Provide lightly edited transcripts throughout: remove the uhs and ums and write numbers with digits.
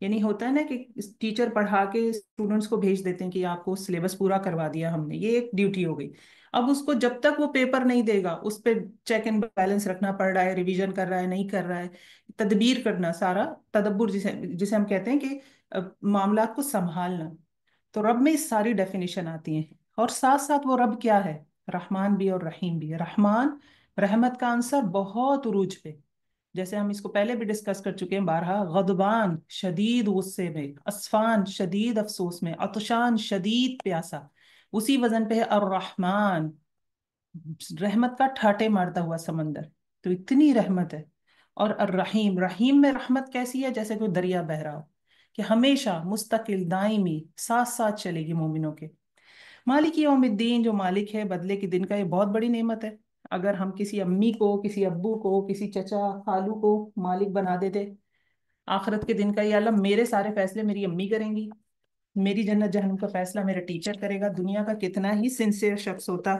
یعنی ہوتا ہے نا کہ ٹیچر پڑھا کے اسٹوڈنٹس کو بھیج دیتے ہیں کہ آپ کو سلیبس پورا کروا دیا ہم نے، یہ ایک ڈیوٹی ہو گئی. اب اس کو جب تک وہ پیپر نہیں دے گا اس پہ چیک اینڈ بیلنس رکھنا پڑ رہا ہے، ریویژن کر رہا ہے نہیں کر رہا ہے، تدبیر کرنا، سارا تدبر جسے جسے ہم کہتے ہیں کہ معاملات کو سنبھالنا. تو رب میں اس ساری ڈیفینیشن آتی ہیں. اور ساتھ ساتھ وہ رب کیا ہے؟ رحمان بھی اور رحیم بھی ہے. رحمان، رحمت کا عنصر بہت عروج پہ، جیسے ہم اس کو پہلے بھی ڈسکس کر چکے ہیں بارہا. غضبان شدید غصے میں، اسفان شدید افسوس میں، عطشان شدید پیاسا. اسی وزن پہ ہے الرحمن، رحمت کا ٹھاٹے مارتا ہوا سمندر. تو اتنی رحمت ہے. اور الرحیم، رحیم میں رحمت کیسی ہے؟ جیسے کوئی دریا بہ رہا ہو، کہ ہمیشہ مستقل دائمی ساتھ ساتھ چلے گی مومنوں کے. مالک یوم الدین، جو مالک ہے بدلے کے دن کا، یہ بہت بڑی نعمت ہے. اگر ہم کسی امی کو، کسی ابو کو، کسی چچا خالو کو مالک بنا دیتے آخرت کے دن کا، یا اللہ میرے سارے فیصلے میری امی کریں گی، میری جنت جہنم کا فیصلہ میرا ٹیچر کرے گا، دنیا کا کتنا ہی سنسیئر شخص ہوتا.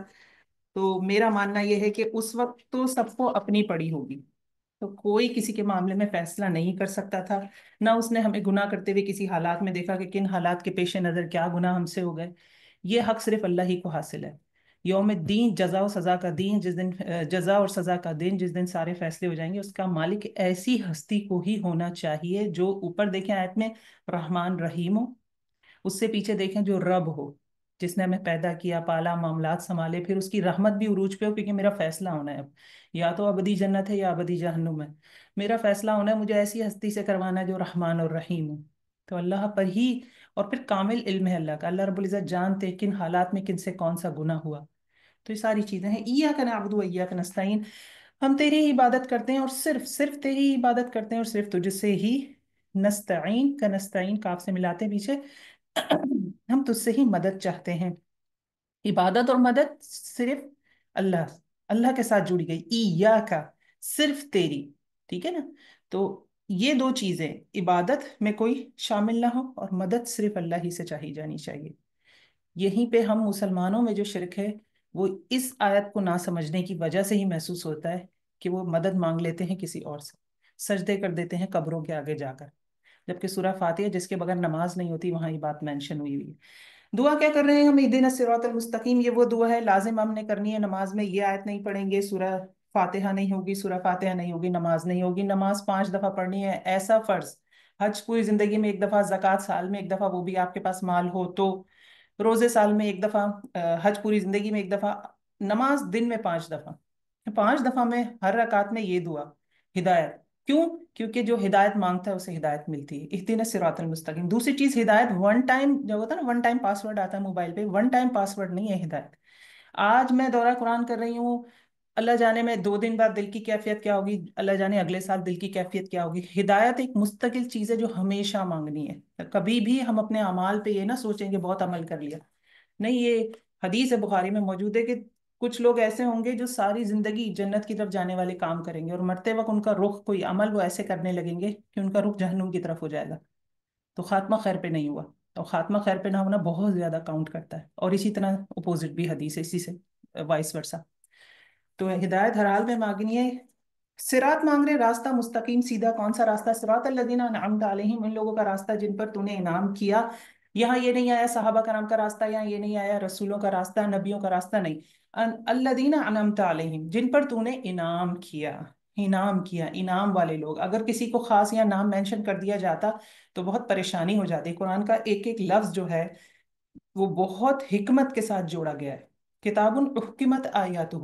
تو میرا ماننا یہ ہے کہ اس وقت تو سب کو اپنی پڑی ہوگی، تو کوئی کسی کے معاملے میں فیصلہ نہیں کر سکتا تھا. نہ اس نے ہمیں گناہ کرتے ہوئے کسی حالات میں دیکھا کہ کن حالات کے پیش نظر کیا گناہ ہم سے ہو گئے. یہ حق صرف اللہ ہی کو حاصل ہے. یوم الدین، جزا و سزا کا دین، جس دن جزا اور سزا کا دن، جس دن سارے فیصلے ہو جائیں گے، اس کا مالک ایسی ہستی کو ہی ہونا چاہیے جو اوپر دیکھیں آیت میں رحمان رحیم ہو، اس سے پیچھے دیکھیں جو رب ہو، جس نے ہمیں پیدا کیا، پالا، معاملات سنبھالے، پھر اس کی رحمت بھی عروج پہ ہو، کیونکہ میرا فیصلہ ہونا ہے اب، یا تو ابدی جنت ہے یا ابدی جہنم ہے. میرا فیصلہ ہونا ہے، مجھے ایسی ہستی سے کروانا ہے جو رحمان اور رحیم ہو. تو اللہ پر ہی. اور پھر کامل علم ہے اللہ کا، اللہ رب العزت جانتے ہیں کن حالات میں کن سے کون سا گناہ ہوا. تو یہ ساری چیزیں ہیں. ایاک نعبد و ایاک نستعین، ہم تیری ہی عبادت کرتے ہیں اور صرف صرف تیری ہی عبادت کرتے ہیں اور صرف تجھ سے ہی. نستعین کا نستعین کاف سے ملاتے ہیں پیچھے، ہم تجھ سے ہی مدد چاہتے ہیں. عبادت اور مدد صرف اللہ، اللہ کے ساتھ جڑی گئی. ایاکا، صرف تیری. ٹھیک ہے نا؟ تو یہ دو چیزیں، عبادت میں کوئی شامل نہ ہو اور مدد صرف اللہ ہی سے چاہی جانی چاہیے. یہیں پہ ہم مسلمانوں میں جو شرک ہے وہ اس آیت کو نہ سمجھنے کی وجہ سے ہی محسوس ہوتا ہے، کہ وہ مدد مانگ لیتے ہیں کسی اور سے، سجدے کر دیتے ہیں قبروں کے آگے جا کر. جبکہ سورہ فاتحہ جس کے بغیر نماز نہیں ہوتی، وہاں یہ بات مینشن ہوئی ہوئی ہے. دعا کیا کر رہے ہیں ہم؟ اہدنا الصراط المستقیم. یہ وہ دعا ہے لازم ہم نے کرنی ہے نماز میں. یہ آیت نہیں پڑھیں گے سورہ فاتحہ نہیں ہوگی، سورہ فاتحہ نہیں ہوگی، نماز نہیں ہوگی. نماز 5 دفعہ پڑھنی ہے، ایسا فرض. حج پوری زندگی میں 1 دفعہ، زکوٰۃ سال میں 1 دفعہ، وہ بھی آپ کے پاس مال ہو تو. روزے سال میں 1 دفعہ، حج پوری زندگی میں 1 دفعہ. نماز دن میں 5 دفعہ. 5 دفعہ میں ہر رکعت میں یہ دعا. ہدایت کیوں؟ کیونکہ جو ہدایت مانگتا ہے اسے ہدایت ملتی ہے. اہدنا الصراط المستقیم. دوسری چیز، ہدایت ون ٹائم جو ہوتا ہے نا، ون ٹائم پاسورڈ آتا ہے موبائل پہ، ون ٹائم پاسورڈ نہیں ہے ہدایت. آج میں دورہ قرآن کر رہی ہوں، اللہ جانے میں 2 دن بعد دل کی کیفیت کیا ہوگی، اللہ جانے اگلے سال دل کی کیفیت کیا ہوگی. ہدایت ایک مستقل چیز ہے جو ہمیشہ مانگنی ہے. کبھی بھی ہم اپنے اعمال پہ یہ نہ سوچیں کہ بہت عمل کر لیا. نہیں، یہ حدیث ہے بخاری میں موجود ہے کہ کچھ لوگ ایسے ہوں گے جو ساری زندگی جنت کی طرف جانے والے کام کریں گے، اور مرتے وقت ان کا رخ، کوئی عمل وہ ایسے کرنے لگیں گے کہ ان کا رخ جہنم کی طرف ہو جائے گا. تو خاتمہ خیر پہ نہیں ہوا. اور خاتمہ خیر پہ نہ ہونا بہت زیادہ کاؤنٹ کرتا ہے. اور اسی طرح اپوزٹ بھی حدیث ہے اسی سے، وائس ورسا. تو ہدایت ہر حال میں مانگنی ہے. صراط مانگ رہے، راستہ مستقیم سیدھا. کون سا راستہ؟ صراط الذین انعمت علیہم، ان لوگوں کا راستہ جن پر تو نے انعام کیا. یہاں یہ نہیں آیا صحابہ کرام کا راستہ، یہاں یہ نہیں آیا رسولوں کا راستہ، نبیوں کا راستہ، نہیں. الذین انعمت علیہم، جن پر تو نے انعام کیا. انعام کیا، انعام والے لوگ. اگر کسی کو خاص یا نام مینشن کر دیا جاتا تو بہت پریشانی ہو جاتی. قرآن کا ایک ایک لفظ جو ہے وہ بہت حکمت کے ساتھ جوڑا گیا ہے. کتاب احکمت آیاتہ،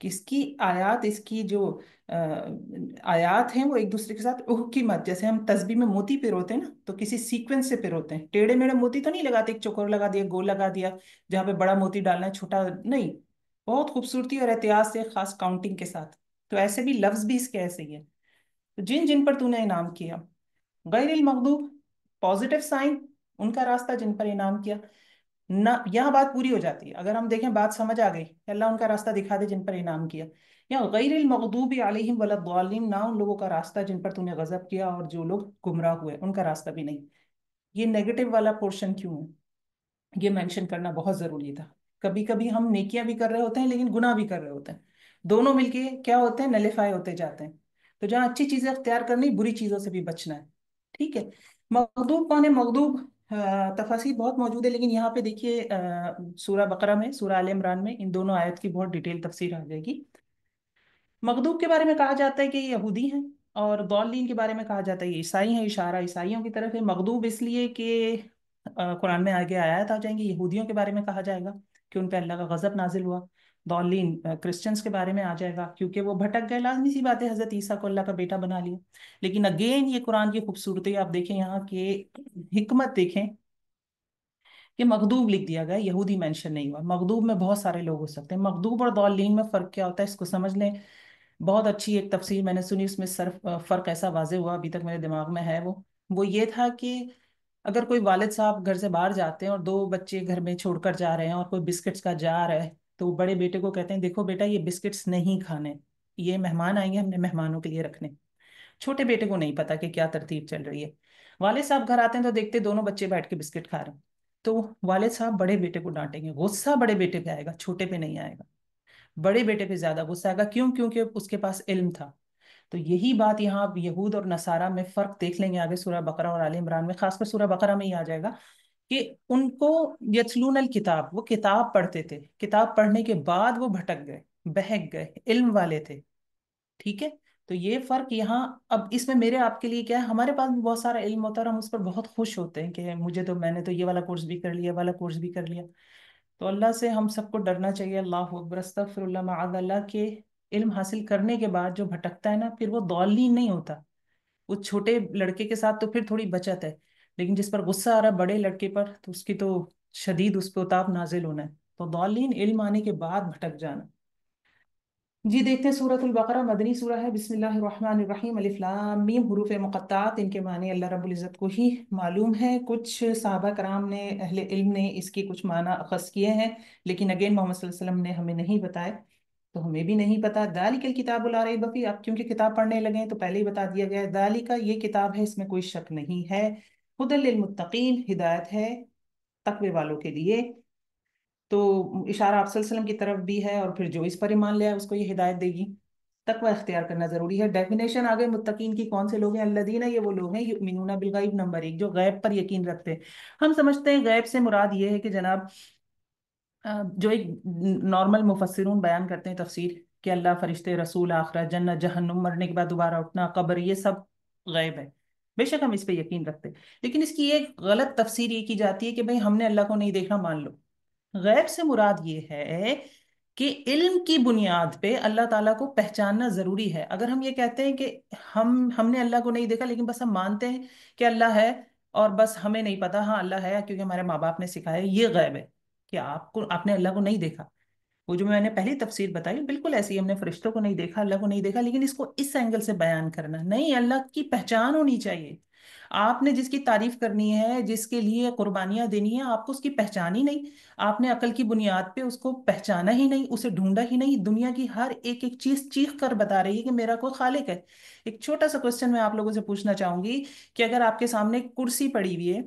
کس کی آیات، اس کی جو آیات ہیں وہ ایک دوسرے کے ساتھ احکمت. جیسے ہم تسبیح میں موتی پروتے ہیں نا، تو کسی سیکوینس سے پروتے ہیں. ٹیڑھے میڑھے موتی تو نہیں لگاتے، ایک چوکور لگا دیا، گول لگا دیا، جہاں پہ بڑا موتی ڈالنا ہے چھوٹا نہیں. بہت خوبصورتی اور احتیاط سے، خاص کاؤنٹنگ کے ساتھ. تو ایسے بھی لفظ بھی اس کے ایسے ہی ہے. تو جن جن پر تو نے انعام کیا. غیر المغضوب، پازیٹیو سائن، ان کا راستہ جن پر انعام کیا. نہ یہاں بات پوری ہو جاتی ہے اگر ہم دیکھیں، بات سمجھ آ گئی کہ اللہ ان کا راستہ دکھا دے جن پر انعام کیا. یا غیر المغضوب علیہم ولا الضالین، نہ ان لوگوں کا راستہ جن پر تو نے غضب کیا اور جو لوگ گمراہ ہوئے ان کا راستہ بھی نہیں. یہ نیگیٹو والا پورشن کیوں ہے؟ یہ مینشن کرنا بہت ضروری تھا. کبھی کبھی ہم نیکیاں بھی کر رہے ہوتے ہیں لیکن گناہ بھی کر رہے ہوتے ہیں. دونوں مل کے کیا ہوتے ہیں؟ نلیفائی ہوتے جاتے ہیں. تو جہاں اچھی چیزیں اختیار کرنی، بری چیزوں سے بھی بچنا ہے. ٹھیک ہے، مغضوب کون ہے؟ مغضوب تفاسیر بہت موجود ہے، لیکن یہاں پہ دیکھیے سورہ بقرہ میں، سورہ آل عمران میں ان دونوں آیت کی بہت ڈیٹیل تفسیر آ جائے گی۔ مغضوب کے بارے میں کہا جاتا ہے کہ یہ یہودی ہیں، اور ضالین کے بارے میں کہا جاتا ہے یہ عیسائی ہیں، اشارہ عیسائیوں کی طرف ہے۔ مغضوب اس لیے کہ قرآن میں آگے آیات آ جائیں گی، یہودیوں کے بارے میں کہا جائے گا کہ ان پہ اللہ کا غضب نازل ہوا۔ ضالین کرسچنس کے بارے میں آ جائے گا کیونکہ وہ بھٹک گئے، لازمی سی بات ہے، حضرت عیسیٰ کو اللہ کا بیٹا بنا لیا۔ لیکن اگین یہ قرآن کی خوبصورتی آپ دیکھیں، یہاں کے حکمت دیکھیں کہ مغضوب لکھ دیا گیا، یہودی مینشن نہیں ہوا۔ مغضوب میں بہت سارے لوگ ہو سکتے ہیں، مغضوب اور ضالین میں فرق کیا ہوتا ہے اس کو سمجھ لیں۔ بہت اچھی ایک تفسیر میں نے سنی، اس میں صرف فرق ایسا واضح ہوا ابھی تک میرے دماغ میں ہے، وہ یہ تھا کہ اگر کوئی والد صاحب گھر سے باہر جاتے ہیں اور دو بچے گھر میں چھوڑ کر جا رہے ہیں اور کوئی بسکٹس کا جار ہے، تو وہ بڑے بیٹے کو کہتے ہیں دیکھو بیٹا یہ بسکٹس نہیں کھانے، یہ مہمان آئیں گے، ہم نے مہمانوں کے لیے رکھنے۔ چھوٹے بیٹے کو نہیں پتا کہ کیا ترتیب چل رہی ہے۔ والد صاحب گھر آتے ہیں تو دیکھتے دونوں بچے بیٹھ کے بسکٹ کھا رہے ہیں، تو والد صاحب بڑے بیٹے کو ڈانٹیں گے، غصہ بڑے بیٹے پہ آئے گا، چھوٹے پہ نہیں آئے گا۔ بڑے بیٹے پہ زیادہ غصہ آئے گا، کیوں؟ کیونکہ اس کے پاس علم تھا۔ تو یہی بات یہاں آپ یہود اور نصارہ میں فرق دیکھ لیں گے آگے سورہ بقرہ اور آل عمران میں، خاص کر سورہ بقرہ میں ہی آ جائے گا کہ ان کو یتلون الکتاب، وہ کتاب پڑھتے تھے، کتاب پڑھنے کے بعد وہ بھٹک گئے، بہک گئے، علم والے تھے، ٹھیک ہے؟ تو یہ فرق یہاں، اب اس میں میرے آپ کے لیے کیا ہے، ہمارے پاس بھی بہت سارا علم ہوتا ہے اور ہم اس پر بہت خوش ہوتے ہیں کہ مجھے تو، میں نے تو یہ والا کورس بھی کر لیا، والا کورس بھی کر لیا۔ تو اللہ سے ہم سب کو ڈرنا چاہیے، اللہ اکبر، استغفر اللہ، معاذ اللہ، کے علم حاصل کرنے کے بعد جو بھٹکتا ہے نا، پھر وہ ضالین نہیں ہوتا۔ وہ چھوٹے لڑکے کے ساتھ تو پھر تھوڑی بچت ہے، لیکن جس پر غصہ آ رہا ہے بڑے لڑکے پر، تو اس کی تو شدید اس پہ عذاب نازل ہونا ہے۔ تو ضالین علم آنے کے بعد بھٹک جانا۔ جی دیکھتے ہیں سورۃ البقرہ، مدنی سورہ ہے، بسم اللہ الرحمن الرحیم، الف لام میم، حروف مقطعات، ان کے معنی اللہ رب العزت کو ہی معلوم ہے۔ کچھ صحابہ کرام نے، اہل علم نے اس کے کچھ معنی اخذ کیے ہیں، لیکن اگین محمد صلی اللہ علیہ وسلم نے ہمیں نہیں بتائے، تو ہمیں بھی نہیں پتا۔ ذالک الکتاب لا ریب فیہ، اب کیونکہ کتاب پڑھنے لگے ہیں تو پہلے ہی بتا دیا گیا ہے، ذالک یہ کتاب ہے، اس میں کوئی شک نہیں ہے، ہدی للمتقین، ہدایت ہے تقوی والوں کے لیے۔ تو اشارہ آپ صلی اللہ علیہ وسلم کی طرف بھی ہے، اور پھر جو اس پر ایمان لے آئے اس کو یہ ہدایت دے گی۔ تقوی اختیار کرنا ضروری ہے۔ ڈیفینیشن آگے متقین کی، کون سے لوگ ہیں؟ الذین، یہ وہ لوگ ہیں یؤمنون بالغیب، نمبر ایک، جو غیب پر یقین رکھتے ہیں۔ ہم سمجھتے ہیں غیب سے مراد یہ ہے کہ جناب جو ایک نارمل مفسرون بیان کرتے ہیں تفسیر، کہ اللہ، فرشتے، رسول، آخرت، جنت، جہنم، مرنے کے بعد دوبارہ اٹھنا، قبر، یہ سب غیب ہے، بے شک ہم اس پہ یقین رکھتے ہیں، لیکن اس کی ایک غلط تفسیر یہ کی جاتی ہے کہ بھئی ہم نے اللہ کو نہیں دیکھنا، مان لو۔ غیب سے مراد یہ ہے کہ علم کی بنیاد پہ اللہ تعالیٰ کو پہچاننا ضروری ہے۔ اگر ہم یہ کہتے ہیں کہ ہم نے اللہ کو نہیں دیکھا، لیکن بس ہم مانتے ہیں کہ اللہ ہے اور بس ہمیں نہیں پتا، ہاں اللہ ہے کیونکہ ہمارے ماں باپ نے سکھایا، یہ غیب ہے کہ آپ نے اللہ کو نہیں دیکھا۔ وہ جو میں نے پہلی تفسیر بتائی بالکل ایسی ہی، ہم نے فرشتوں کو نہیں دیکھا، اللہ کو نہیں دیکھا، لیکن اس کو اس اینگل سے بیان کرنا نہیں، اللہ کی پہچان ہونی چاہیے۔ آپ نے جس کی تعریف کرنی ہے، جس کے لیے قربانیاں دینی ہیں، آپ کو اس کی پہچان ہی نہیں، آپ نے عقل کی بنیاد پہ اس کو پہچانا ہی نہیں، اسے ڈھونڈا ہی نہیں۔ دنیا کی ہر ایک ایک چیز چیخ کر بتا رہی ہے کہ میرا کوئی خالق ہے۔ ایک چھوٹا سا کوشچن میں آپ لوگوں سے پوچھنا چاہوں گی کہ اگر آپ کے سامنے ایک کرسی پڑی ہوئی ہے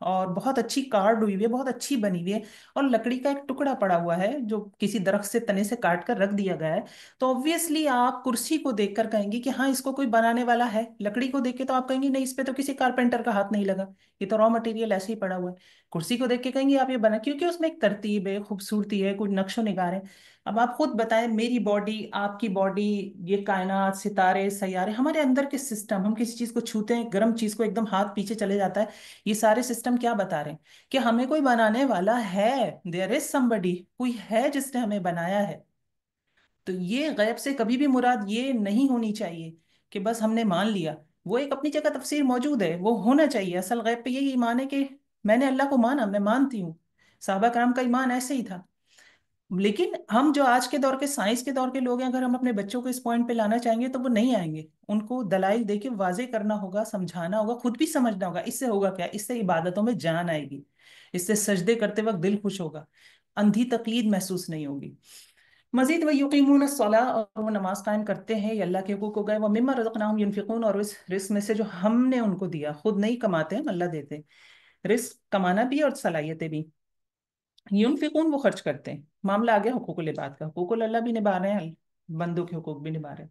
اور بہت اچھی کارڈ ہوئی ہوئی ہے، بہت اچھی بنی ہوئی ہے، اور لکڑی کا ایک ٹکڑا پڑا ہوا ہے جو کسی درخت سے تنے سے کاٹ کر رکھ دیا گیا ہے، تو obviously آپ کرسی کو دیکھ کر کہیں گے کہ ہاں اس کو کوئی بنانے والا ہے۔ لکڑی کو دیکھ کے تو آپ کہیں گے نہیں، اس پہ تو کسی کارپینٹر کا ہاتھ نہیں لگا، یہ تو را مٹیریل ایسے ہی پڑا ہوا ہے۔ کرسی کو دیکھ کے کہیں گے آپ یہ بنا، کیونکہ اس میں ایک ترتیب ہے، خوبصورتی ہے، کچھ نقش و نگار ہے۔ اب آپ خود بتائیں، میری باڈی، آپ کی باڈی، یہ کائنات، ستارے، سیارے، ہمارے اندر کے سسٹم، ہم کسی چیز کو چھوتے ہیں، گرم چیز کو ایک دم ہاتھ پیچھے چلے جاتا ہے، یہ سارے سسٹم کیا بتا رہے ہیں؟ کہ ہمیں کوئی بنانے والا ہے، there is somebody، کوئی ہے جس نے ہمیں بنایا ہے۔ تو یہ غیب سے کبھی بھی مراد یہ نہیں ہونی چاہیے کہ بس ہم نے مان لیا، وہ ایک اپنی جگہ تفسیر موجود ہے، وہ ہونا چاہیے۔ اصل غیب پہ یہی ایمان ہے کہ میں نے اللہ کو مانا، میں مانتی ہوں، صحابہ کرام کا ایمان ایسے ہی تھا۔ لیکن ہم جو آج کے دور کے، سائنس کے دور کے لوگ ہیں، اگر ہم اپنے بچوں کو اس پوائنٹ پہ لانا چاہیں گے تو وہ نہیں آئیں گے، ان کو دلائل دے کے واضح کرنا ہوگا، سمجھانا ہوگا، خود بھی سمجھنا ہوگا۔ اس سے ہوگا کیا؟ اس سے عبادتوں میں جان آئے گی، اس سے سجدے کرتے وقت دل خوش ہوگا، اندھی تقلید محسوس نہیں ہوگی۔ مزید وہ یقیمون الصلاۃ، اور وہ نماز قائم کرتے ہیں، یہ اللہ کے حقوق ہو گئے، وہ مما رزقناہم ینفقون، اور اس رزق میں سے جو ہم نے ان کو دیا، خود نہیں کماتے ہیں، اللہ دیتے ہیں۔ رزق کمانا بھی اور صلاحیتیں بھی، ینفقون وہ خرچ کرتے ہیں۔ معاملہ آ گیا حقوق العباد کا، حقوق اللہ بھی نبھا رہے ہیں، بندوں کے حقوق بھی نبھا رہے ہیں۔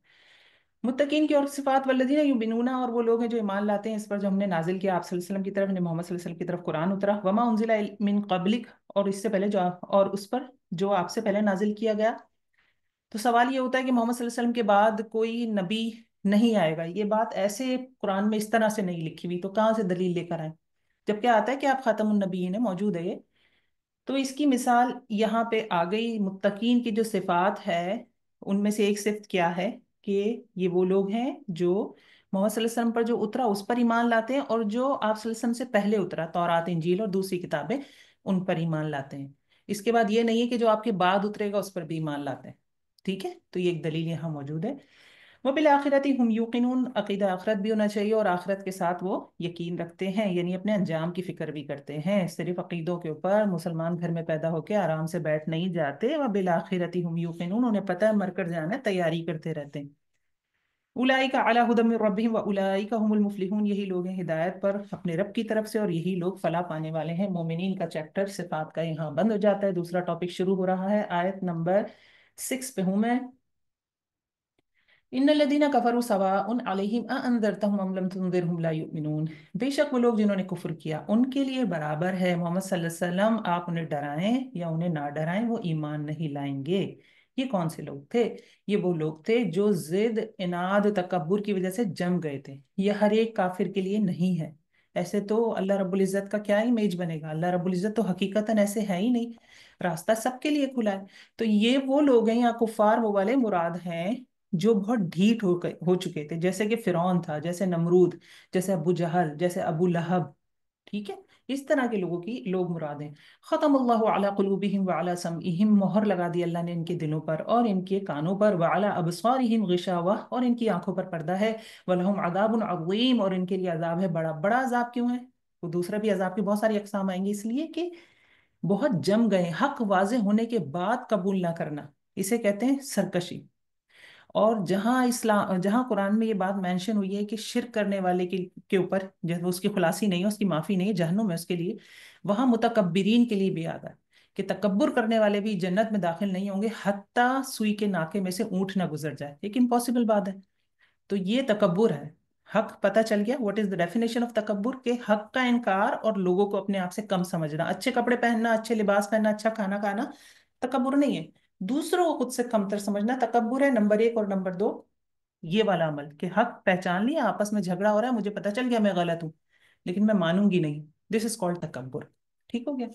متقین کی اور صفات والذین یؤمنون، اور وہ لوگ ہیں جو ایمان لاتے ہیں اس پر جو ہم نے نازل کیا آپ صلی اللہ علیہ وسلم کی طرف، یعنی محمد صلی اللہ علیہ وسلم کی طرف قرآن اترا، وما انزل من قبلک، اور اس سے پہلے جو اور اس پر جو آپ سے پہلے نازل کیا گیا۔ تو سوال یہ ہوتا ہے کہ محمد صلی اللہ علیہ وسلم کے بعد کوئی نبی نہیں آئے گا، یہ بات ایسے قرآن میں اس طرح سے نہیں لکھی ہوئی، تو کہاں سے دلیل لے کر آئیں؟ جب کیا آتا ہے کہ آپ خاتم النبیین ہیں، موجود ہے یہ۔ تو اس کی مثال یہاں پہ آ گئی، متقین کی جو صفات ہے ان میں سے ایک صفت کیا ہے کہ یہ وہ لوگ ہیں جو محمد صلی اللہ علیہ وسلم پر جو اترا اس پر ایمان لاتے ہیں، اور جو آپ صلی اللہ علیہ وسلم سے پہلے اترا، تورات انجیل اور دوسری کتابیں، ان پر ایمان لاتے ہیں۔ اس کے بعد یہ نہیں ہے کہ جو آپ کے بعد اترے گا اس پر بھی ایمان لاتے ہیں، ٹھیک ہے؟ تو یہ ایک دلیل یہاں موجود ہے۔ وبالآخرت ہم یوقنون، عقیدہ آخرت بھی ہونا چاہیے اور آخرت کے ساتھ وہ یقین رکھتے ہیں، یعنی اپنے انجام کی فکر بھی کرتے ہیں، صرف عقیدوں کے اوپر مسلمان گھر میں پیدا ہو کے آرام سے بیٹھ نہیں جاتے۔ وبالآخرت ہم یوقنون، انہیں پتہ ہے مر کر جانا ہے، تیاری کرتے رہتے ہیں۔ اولئک علی ھدی من ربہم واولئک هم المفلحون، یہی لوگ ہیں ہدایت پر اپنے رب کی طرف سے اور یہی لوگ فلاح پانے والے ہیں۔ مومنین کا چیپٹر صفات کا یہاں بند ہو جاتا ہے، دوسرا ٹاپک شروع ہو رہا ہے۔ آیت نمبر 6 پہ ہوں میں۔ ان الذين كفروا سواء عليهم اانذرتهم ام لم تنذرهم لا يؤمنون، بے شک وہ لوگ جنہوں نے کفر کیا ان کے لیے برابر ہے محمد صلی اللہ علیہ وسلم، آپ انہیں ڈرائیں یا انہیں نہ ڈرائیں وہ ایمان نہیں لائیں گے۔ یہ کون سے لوگ تھے؟ یہ وہ لوگ تھے جو ضد، اناد، تکبر کی وجہ سے جم گئے تھے۔ یہ ہر ایک کافر کے لیے نہیں ہے، ایسے تو اللہ رب العزت کا کیا امیج بنے گا؟ اللہ رب العزت تو حقیقتاً ایسے ہے ہی نہیں، راستہ سب کے لیے کھلا ہے۔ تو یہ وہ لوگ ہیں یا کفار وہ والے مراد ہیں جو بہت ڈھیٹ ہو چکے تھے، جیسے کہ فرعون تھا، جیسے نمرود، جیسے ابو جہل، جیسے ابو لہب، ٹھیک ہے؟ اس طرح کے لوگوں کی لوگ مراد ہیں۔ ختم اللہ علی قلوبہم وعلی سمعہم، مہر لگا دی اللہ نے ان کے دلوں پر اور ان کے کانوں پر، وعلی ابصارہم غشاوہ، اور ان کی آنکھوں پر پردہ ہے، ولہم عذاب عظیم، اور ان کے لیے عذاب ہے بڑا۔ بڑا عذاب کیوں ہے؟ وہ دوسرا بھی عذاب کی بہت ساری اقسام آئیں گی، اس لیے کہ بہت جم گئے، حق واضح ہونے کے بعد قبول نہ کرنا، اسے کہتے ہیں سرکشی۔ اور جہاں قرآن میں یہ بات مینشن ہوئی ہے کہ شرک کرنے والے کے اوپر جب اس کی خلاصی نہیں ہے، اس کی معافی نہیں ہے، جہنم ہے اس کے لیے، وہاں متکبرین کے لیے بھی یاد ہے کہ تکبر کرنے والے بھی جنت میں داخل نہیں ہوں گے حتیٰ سوئی کے ناکے میں سے اونٹ نہ گزر جائے، ایک امپاسبل بات ہے۔ تو یہ تکبر ہے۔ حق پتہ چل گیا، what is the definition of تکبر، کہ حق کا انکار اور لوگوں کو اپنے آپ سے کم سمجھنا، اچھے کپڑے پہننا، اچھے لباس پہننا، اچھا کھانا کھانا تکبر نہیں ہے، دوسروں کو خود سے کمتر سمجھنا تکبر ہے، نمبر ایک۔ اور نمبر دو، یہ والا عمل کہ حق پہچان لیا، آپس میں جھگڑا ہو رہا ہے، مجھے پتا چل گیا میں غلط ہوں لیکن میں مانوں گی نہیں، دس از کالڈ تکبر، ٹھیک ہو گیا؟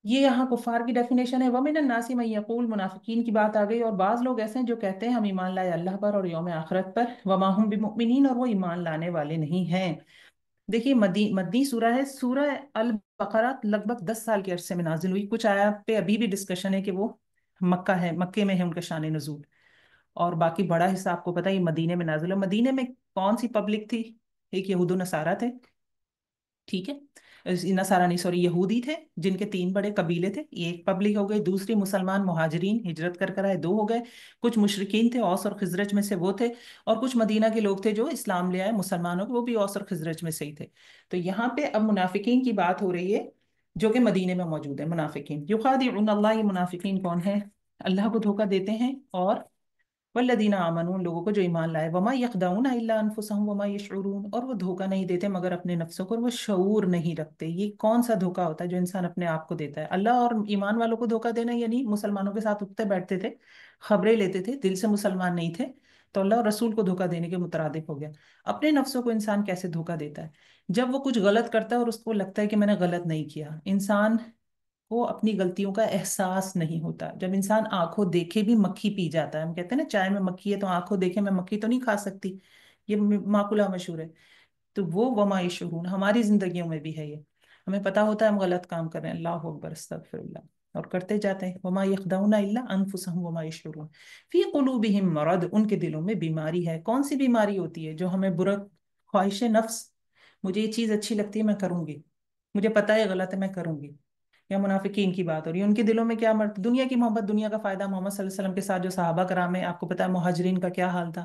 یہ یہاں کفار کی ڈیفینیشن ہے۔ وَمِنَ النَّاسِ مَن يَقُولُ، منافقین کی بات آ گئی، اور بعض لوگ ایسے ہیں جو کہتے ہیں ہم ایمان لائے اللہ پر اور یوم آخرت پر، وَمَا هُم بِمُؤْمِنِينَ، اور وہ ایمان لانے والے نہیں ہیں۔ دیکھیے مدنی سورہ ہے، سورہ البقرہ لگ بھگ 10 سال کے عرصے میں نازل ہوئی، کچھ آیات پہ ابھی بھی ڈسکشن ہے کہ وہ مکہ ہے، مکے میں ہے ان کا شان نزول، اور باقی بڑا حصہ آپ کو پتہ ہے یہ مدینے میں نازل ہے۔ مدینے میں کون سی پبلک تھی؟ ایک یہود و نصارہ تھے، ٹھیک ہے؟ نصارہ نہیں، سوری، یہودی تھے جن کے 3 بڑے قبیلے تھے، یہ ایک پبلک ہو گئی۔ دوسری مسلمان مہاجرین ہجرت کر آئے، 2 ہو گئے۔ کچھ مشرکین تھے، اوس اور خزرج میں سے وہ تھے، اور کچھ مدینہ کے لوگ تھے جو اسلام لے آئے مسلمانوں کے، وہ بھی اوس اور خزرج میں سے ہی تھے۔ تو یہاں پہ اب منافقین کی بات ہو رہی ہے جو کہ مدینے میں موجود ہے۔ منافقین یخادعون اللہ، یہ منافقین کون ہیں؟ اللہ کو دھوکہ دیتے ہیں، اور والذین آمنوا، ان لوگوں کو جو ایمان لائے، وما یخدعون الا انفسهم وما یشعرون، اور وہ دھوکہ نہیں دیتے مگر اپنے نفسوں کو، اور وہ شعور نہیں رکھتے۔ یہ کون سا دھوکہ ہوتا ہے جو انسان اپنے آپ کو دیتا ہے؟ اللہ اور ایمان والوں کو دھوکہ دینا یعنی مسلمانوں کے ساتھ اٹھتے بیٹھتے تھے، خبریں لیتے تھے، دل سے مسلمان نہیں تھے، تو اللہ اور رسول کو دھوکہ دینے کے مترادف ہو گیا۔ اپنے نفسوں کو انسان کیسے دھوکہ دیتا ہے؟ جب وہ کچھ غلط کرتا ہے اور اس کو لگتا ہے کہ میں نے غلط نہیں کیا، انسان کو اپنی غلطیوں کا احساس نہیں ہوتا۔ جب انسان آنکھوں دیکھے بھی مکھی پی جاتا ہے، ہم کہتے ہیں نا چائے میں مکھی ہے تو آنکھوں دیکھے میں مکھی تو نہیں کھا سکتی، یہ ماقولہ مشہور ہے۔ تو وہ وما یشعرون ہماری زندگیوں میں بھی ہے، یہ ہمیں پتا ہوتا ہے ہم غلط کام کر رہے ہیں، اللہ اکبر استغفر اللہ، اور کرتے جاتے ہیں۔ وما یخدعون الا انفسهم وما یشعرون فی قلوبہم مرض، ان کے دلوں میں بیماری ہے۔ کون سی بیماری ہوتی ہے؟ جو ہمیں برا، خواہش نفس، مجھے یہ چیز اچھی لگتی ہے میں کروں گی، مجھے پتا ہے غلط ہے میں کروں گی۔ یا منافقین کی بات ہو رہی ہے، ان کے دلوں میں کیا دنیا کی محبت، دنیا کا فائدہ۔ محمد صلی اللہ علیہ وسلم کے ساتھ جو صحابہ کرام ہیں، آپ کو پتا ہے مہاجرین کا کیا حال تھا،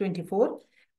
24।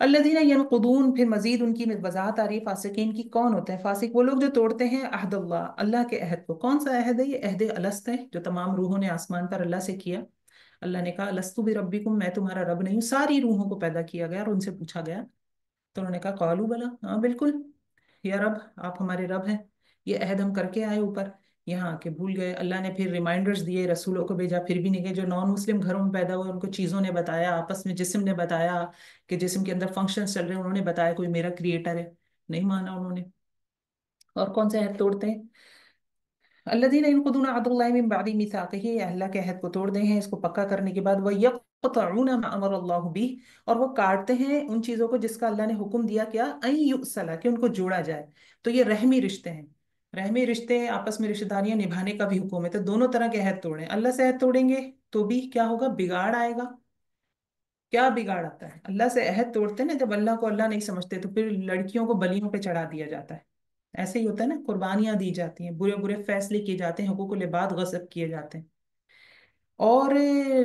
الذین ینقضون، پھر مزید ان کی وضاحت آ رہی ہے فاسقین کی. کون ہوتے ہیں فاسق؟ وہ لوگ جو توڑتے ہیں عہد اللہ، اللہ کے عہد کو. کون سا عہد ہے یہ؟ عہد الست ہے جو تمام روحوں نے آسمان پر اللہ سے کیا. اللہ نے کہا الستو بربکم، میں تمہارا رب نہیں ہوں. ساری روحوں کو پیدا کیا گیا اور ان سے پوچھا گیا تو انہوں نے کہا قالوا بلا، ہاں بالکل یا رب آپ ہمارے رب ہیں. یہ عہد ہم کر کے آئے اوپر، یہاں آ کے بھول گئے. اللہ نے پھر ریمائنڈرز دیے، رسولوں کو بھیجا، پھر بھی نہیں گئے. جو نان مسلم گھروں میں پیدا ہوئے ان کو چیزوں نے بتایا، آپس میں جسم نے بتایا کہ جسم کے اندر فنکشنز چل رہے ہیں، انہوں نے بتایا کوئی میرا کریٹر ہے. نہیں مانا انہوں نے. اور کون سے عہد توڑتے ہیں؟ الذين ينقضون عهد الله من بعد ميثاقه، اللہ کے عہد کو توڑ دیں ہیں اس کو پکا کرنے کے بعد. وَيَقْطَعُونَ مَا أَمَرَ اللَّهُ بِهِ، اور وہ کاٹتے ہیں ان چیزوں کو جس کا اللہ نے حکم دیا کیا، أَن يُؤْصَلَ، کہ ان کو جوڑا جائے. تو یہ رحمی رشتے ہیں. رحمی رشتے آپس میں رشتہ داریاں نبھانے کا بھی حکم ہے. تو دونوں طرح کے عہد توڑیں. اللہ سے عہد توڑیں گے تو بھی کیا ہوگا؟ بگاڑ آئے گا. کیا بگاڑ آتا ہے؟ اللہ سے عہد توڑتے ہیں نا جب اللہ کو اللہ نہیں سمجھتے تو پھر لڑکیوں کو بلیوں پہ چڑھا دیا جاتا ہے. ایسے ہی ہوتا ہے نا، قربانیاں دی جاتی ہیں، برے برے فیصلے کیے جاتے ہیں، حقوق العباد غصب کیے جاتے ہیں. اور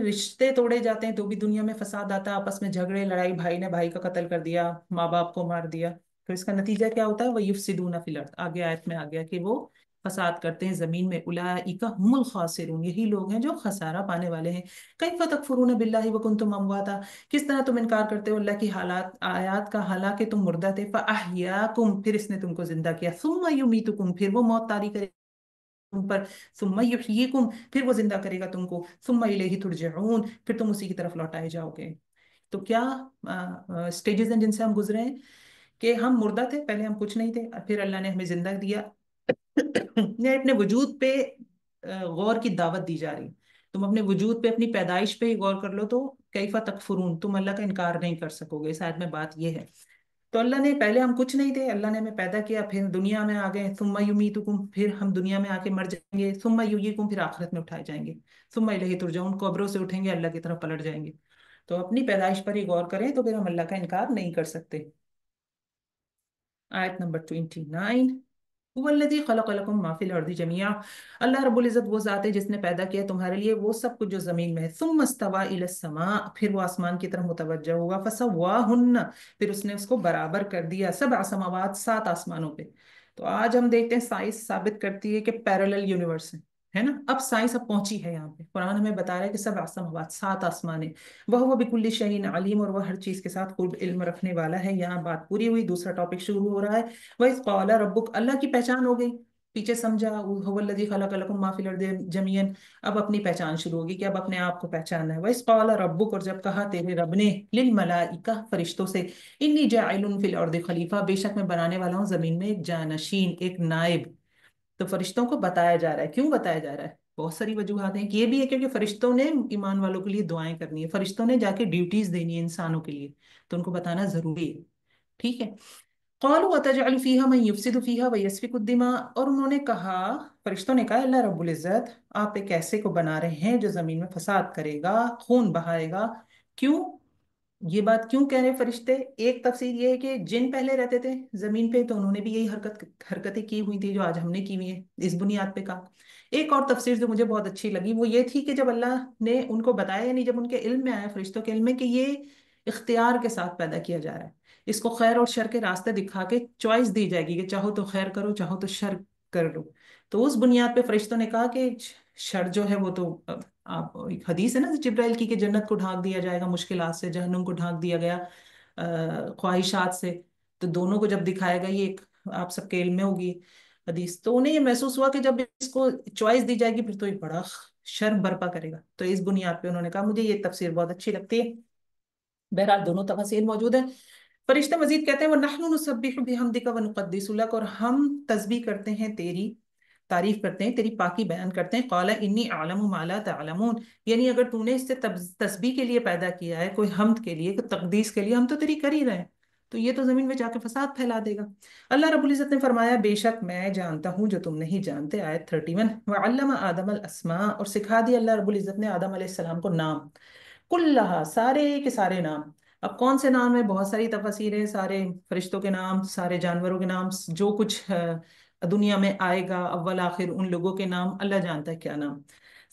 رشتے توڑے جاتے ہیں تو بھی دنیا میں فساد آتا ہے، آپس میں جھگڑے لڑائی، بھائی نے بھائی کا قتل کر دیا، ماں باپ کو مار دیا. تو اس کا نتیجہ کیا ہوتا ہے؟ وہ یفسدون فی الارض، آگے آیت میں آ گیا کہ وہ فساد کرتے ہیں زمین میں. اولئک هم الخاسرون، یہی لوگ ہیں جو خسارہ پانے والے ہیں. کیف تکفرون باللہ وکنتم امواتا، کس طرح تم انکار کرتے ہو اللہ کی حالات آیات کا حالانکہ تم مردہ تھے. فاحیاکم، پھر اس نے تم کو زندہ کیا. ثم یمیتکم، پھر وہ موت طاری کرے تم پر. ثم یحییکم، پھر وہ زندہ کرے گا تم کو. ثم الیہ ترجعون، پھر تم اسی کی طرف لوٹائے جاؤ گے. تو کیا سٹیجز ہیں جن سے ہم گزرے ہیں کہ ہم مردہ تھے، پہلے ہم کچھ نہیں تھے، پھر اللہ نے ہمیں زندہ دیا. نے اپنے وجود پہ غور کی دعوت دی جا رہی. تم اپنے وجود پہ، اپنی پیدائش پہ ہی غور کر لو تو کیفا تکفرون، تم اللہ کا انکار نہیں کر سکو گے. اس آیت میں بات یہ ہے. تو اللہ نے، پہلے ہم کچھ نہیں تھے، اللہ نے ہمیں پیدا کیا، پھر دنیا میں آ گئے. ثم یمیتکم، پھر ہم دنیا میں آ کے مر جائیں گے. ثم یحییکم، پھر آخرت میں اٹھائے جائیں گے. ثم الیہ ترجعون، قبروں سے اٹھیں گے، اللہ کی طرف پلٹ جائیں گے. تو اپنی پیدائش پر ہی غور کریں تو پھر ہم اللہ کا انکار نہیں کر سکتے. آیت نمبر 29. هو الذی خلق لکم ما فی الارض جميعا، اللہ رب العزت وہ ذات ہے جس نے پیدا کیا تمہارے لیے وہ سب کچھ جو زمین میں ہے. ثم استوى الی السماء، پھر وہ آسمان کی طرف متوجہ ہوا. فسواہن، پھر اس نے اس کو برابر کر دیا. سبع سماوات، 7 آسمانوں پہ. تو آج ہم دیکھتے ہیں سائنس ثابت کرتی ہے کہ پیرالل یونیورس ہے نا. اب سائنس اب پہنچی ہے یہاں پہ. قرآن ہمیں بتا رہا ہے کہ 7 سماوات، 7 آسمان ہیں. وہ بکل شیء علیم، اور وہ ہر چیز کے ساتھ خوب علم رکھنے والا ہے. یہاں بات پوری ہوئی، دوسرا ٹاپک شروع ہو رہا ہے. وَإِذْ قَالَ رَبُّكَ، اللہ کی پہچان ہو گئی. پیچھے سمجھا هو الذی خلق لکم ما فی الارض جميعا، اب اپنی پہچان شروع ہوگی کہ اب اپنے آپ کو پہچاننا ہے. وَإِذْ قَالَ رَبُّكَ، اور جب کہا تیرے رب نے، للملائکہ، فرشتوں سے، انی جاعل فی الارض خلیفہ، بے شک میں بنانے والا ہوں زمین میں ایک جانشین، ایک نائب. تو فرشتوں کو بتایا جا رہا ہے. کیوں بتایا جا رہا ہے؟ بہت ساری وجوہات ہیں. یہ بھی ہے کیونکہ فرشتوں نے ایمان والوں کے لیے دعائیں کرنی ہے، فرشتوں نے جا کے ڈیوٹیز دینی ہے انسانوں کے لیے، تو ان کو بتانا ضروری ہے. ٹھیک ہے. قالوا وتجعل فيها من يفسد فيها ويسفك الدماء، اور انہوں نے کہا، فرشتوں نے کہا اللہ رب العزت آپ ایک ایسے کو بنا رہے ہیں جو زمین میں فساد کرے گا، خون بہائے گا. کیوں؟ یہ بات کیوں کہہ رہے فرشتے؟ ایک تفسیر یہ ہے کہ جن پہلے رہتے تھے زمین پہ تو انہوں نے بھی یہی حرکتیں کی ہوئی تھی جو آج ہم نے کی ہوئی ہیں، اس بنیاد پہ کہا. ایک اور تفسیر جو مجھے بہت اچھی لگی وہ یہ تھی کہ جب اللہ نے ان کو بتایا، یعنی جب ان کے علم میں آیا، فرشتوں کے علم میں، کہ یہ اختیار کے ساتھ پیدا کیا جا رہا ہے، اس کو خیر اور شر کے راستے دکھا کے چوائس دی جائے گی کہ چاہو تو خیر کرو، چاہو تو شر کر لو. تو اس بنیاد پہ فرشتوں نے کہا کہ شر جو ہے وہ تو، آپ ایک حدیث ہے نا جبرائیل کی کہ جنت کو ڈھانک دیا جائے گا مشکلات سے، جہنم کو ڈھانک دیا گیا خواہشات سے. تو دونوں کو جب دکھائے گا، یہ ایک آپ سب کے علم میں ہوگی حدیث، تو انہیں یہ محسوس ہوا کہ جب اس کو چوائس دی جائے گی پھر تو یہ بڑا شر برپا کرے گا. تو اس بنیاد پہ انہوں نے کہا، مجھے یہ تفسیر بہت اچھی لگتی ہے. بہرحال دونوں تفاسیر موجود ہیں. فرشتے مزید کہتے ہیں وَنَحْنُ نُسَبِّحُ بِحَمْدِكَ وَنُقَدِّسُ لَكَ، اور ہم تسبیح کرتے ہیں تیری، تعریف کرتے ہیں تیری، پاکی بیان کرتے ہیں. قَالَ إِنِّي أَعْلَمُ مَا لَا تَعْلَمُونَ، یعنی اگر تو نے اس سے تسبیح کے لیے پیدا کیا ہے، کوئی حمد کے لیے، کوئی تقدیس کے لیے، ہم تو تیری کر ہی رہے ہیں، تو یہ تو زمین میں جا کے فساد پھیلا دے گا. اللہ رب العزت نے فرمایا بے شک میں جانتا ہوں جو تم نہیں جانتے. آیت 31. وَعَلَّمَ آدَمَ الْأَسْمَاءَ، اور سکھا دیا اللہ رب العزت نے آدم علیہ السلام کو نام. کلہا، سارے کے سارے نام. اب کون سے نام ہیں؟ بہت ساری تفاسیر ہیں. سارے فرشتوں کے نام، سارے جانوروں کے نام، جو کچھ دنیا میں آئے گا اول آخر ان لوگوں کے نام، اللہ جانتا ہے کیا نام.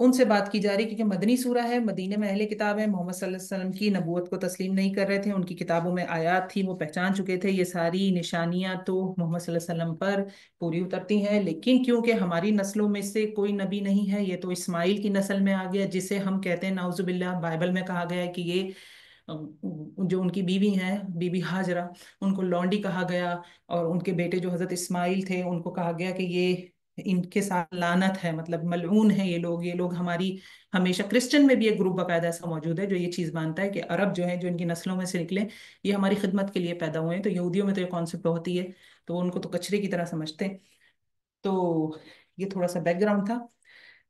ان سے بات کی جا رہی کیونکہ مدنی سورہ ہے، مدینے میں اہل کتاب ہے، محمد صلی اللہ علیہ وسلم کی نبوت کو تسلیم نہیں کر رہے تھے، ان کی کتابوں میں آیات تھی وہ پہچان چکے تھے، یہ ساری نشانیاں تو محمد صلی اللہ علیہ وسلم پر پوری اترتی ہیں، لیکن کیونکہ ہماری نسلوں میں سے کوئی نبی نہیں ہے، یہ تو اسماعیل کی نسل میں آ گیا، جسے ہم کہتے ہیں نعوذ باللہ، بائبل میں کہا گیا ہے کہ یہ جو ان کی بیوی ہیں، بی بی ہاجرہ، ان کو لونڈی کہا گیا، اور ان کے بیٹے جو حضرت اسماعیل تھے ان کو کہا گیا کہ یہ ان کے ساتھ لعنت ہے، مطلب ملعون ہے یہ لوگ ہماری ہمیشہ کرسچن میں بھی ایک گروپ باقاعدہ ایسا موجود ہے جو یہ چیز مانتا ہے کہ عرب جو ہیں جو ان کی نسلوں میں سے نکلے یہ ہماری خدمت کے لیے پیدا ہوئے ہیں، تو یہودیوں میں تو یہ کانسیپٹ ہوتی ہے، تو وہ ان کو تو کچرے کی طرح سمجھتے ہیں۔ تو یہ تھوڑا سا بیک گراؤنڈ تھا۔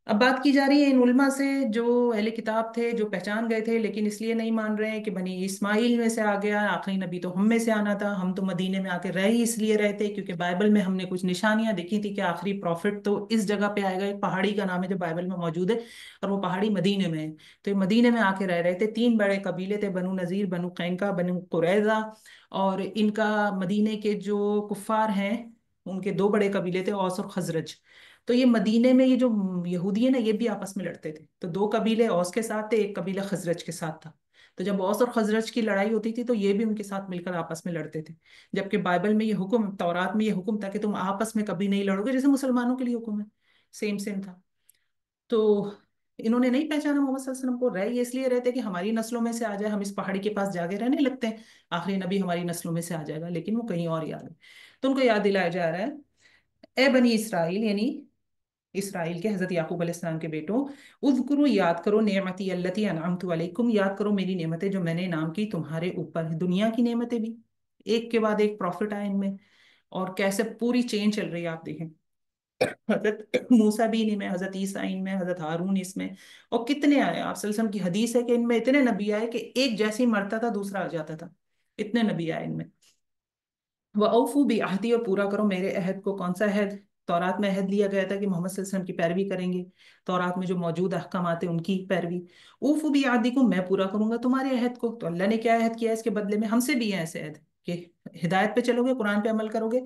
اب بات کی جا رہی ہے ان علماء سے جو اہل کتاب تھے، جو پہچان گئے تھے لیکن اس لیے نہیں مان رہے ہیں کہ بنی اسماعیل میں سے آ گیا، آخری نبی تو ہم میں سے آنا تھا، ہم تو مدینے میں آ کے رہ ہی اس لیے رہتے کیونکہ بائبل میں ہم نے کچھ نشانیاں دیکھی تھی کہ آخری پروفٹ تو اس جگہ پہ آئے گا، ایک پہاڑی کا نام ہے جو بائبل میں موجود ہے، اور وہ پہاڑی مدینے میں ہے، تو یہ مدینے میں آ کے رہ رہے تھے، تین بڑے قبیلے تھے، بنو نذیر، بنو قینقاع، بنو قریظہ، اور ان کا مدینے کے جو کفار ہیں ان کے دو بڑے قبیلے تھے، اوس اور خزرج۔ تو یہ مدینے میں یہ جو یہودی ہے نا یہ بھی آپس میں لڑتے تھے، تو دو قبیلے اوس کے ساتھ تھے، ایک قبیلہ خزرج کے ساتھ تھا، تو جب اوس اور خزرج کی لڑائی ہوتی تھی تو یہ بھی ان کے ساتھ مل کر آپس میں لڑتے تھے، جبکہ بائبل میں یہ حکم، تورات میں یہ حکم تھا کہ تم آپس میں کبھی نہیں لڑو گے، جیسے مسلمانوں کے لیے حکم ہے، سیم سیم تھا۔ تو انہوں نے نہیں پہچانا محمد صلی اللہ علیہ وسلم کو، رہ یہ اس لیے رہتے کہ ہماری نسلوں میں سے آ جائے، ہم اس پہاڑی کے پاس جا کے رہنے لگتے ہیں، آخری نبی ہماری نسلوں میں سے آ جائے گا، لیکن وہ کہیں اور یاد ہے، تو ان کو یاد دلایا جا رہا ہے، اے بنی اسرائیل، یعنی اسرائیل کے حضرت یعقوب علیہ السلام کے بیٹوں، اذکرو، یاد کرو، نعمتی التی انعمت علیکم، یاد کرو میری نعمتیں جو میں نے انعام کی تمہارے اوپر، دنیا کی نعمتیں بھی، ایک کے بعد ایک پروفٹ آئے ان میں، اور کیسے پوری چین چل رہی ہے آپ دیکھیں، حضرت موسیٰ بھی ان میں، حضرت عیسیٰ ان میں، حضرت ہارون اس میں، اور کتنے آئے، آپ صلی اللہ علیہ وسلم کی حدیث ہے کہ ان میں اتنے نبی آئے کہ ایک جیسے ہی مرتا تھا دوسرا آ جاتا تھا، اتنے نبی آئے ان میں۔ وَأَوْفُوا بِعَهْدِي، اور پورا کرو میرے عہد کو، کون سا عہد؟ تورات میں عہد لیا گیا تھا کہ محمد صلی اللہ علیہ وسلم کی پیروی کریں گے، تورات میں جو موجود احکامات ہیں ان کی پیروی، اوفوا بعہدکم، میں پورا کروں گا تمہارے عہد کو، تو اللہ نے کیا عہد کیا ہے اس کے بدلے میں؟ ہم سے بھی ہے ایسے عہد کہ ہدایت پہ چلو گے، قرآن پہ عمل کرو گے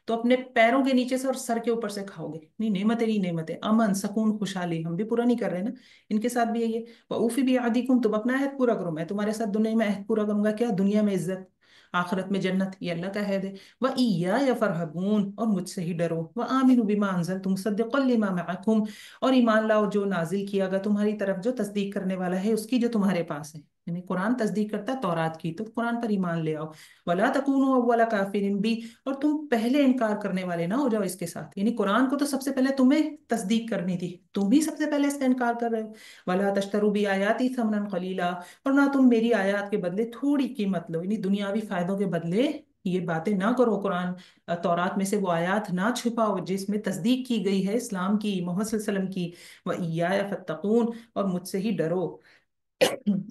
تو اپنے پیروں کے نیچے سے اور سر کے اوپر سے کھاؤ گے، نہیں نعمتیں، نہیں نعمتیں، امن، سکون، خوشحالی، ہم بھی پورا نہیں کر رہے نا، ان کے ساتھ بھی ہے یہ، وَأُوفِ بِعَهْدِكُمْ، تم اپنا عہد پورا کرو، میں تمہارے ساتھ دنیا میں عہد پورا کروں گا، کیا؟ دنیا میں عزت، آخرت میں جنت، یہ اللہ کا عہد ہے۔ وَإِيَّايَ فَارْهَبُونِ، اور مجھ سے ہی ڈرو، وَآمِنُوا بِمَا أَنزَلْتُ مُصَدِّقًا لِمَا مَعَكُمْ، اور ایمان لاؤ جو نازل کیا گیا تمہاری طرف، جو تصدیق کرنے والا ہے اس کی جو تمہارے پاس ہے، یعنی قرآن تصدیق کرتا ہے تورات کی، تو قرآن پر ایمان لے آؤ۔ وَلَا تَكُونُوا أَوَّلَ كَافِرٍ بِهِ، اور تم پہلے انکار کرنے والے نہ ہو جاؤ اس کے ساتھ، یعنی قرآن کو تو سب سے پہلے تمہیں تصدیق کرنی تھی، تم بھی سب سے پہلے اس کا انکار کر رہے ہو۔ وَلَا تَشْتَرُوا بِآيَاتِي ثَمَنًا قَلِيلًا، اور نہ تم میری آیات کے بدلے تھوڑی قیمت لو، یعنی دنیاوی فائدوں کے بدلے یہ باتیں نہ کرو، قرآن تورات میں سے وہ آیات نہ چھپاؤ جس میں تصدیق کی گئی ہے اسلام کی، محمد صلی اللہ علیہ وسلم کی، وَإِيَّايَ فَاتَّقُونِ، اور مجھ سے ہی ڈرو۔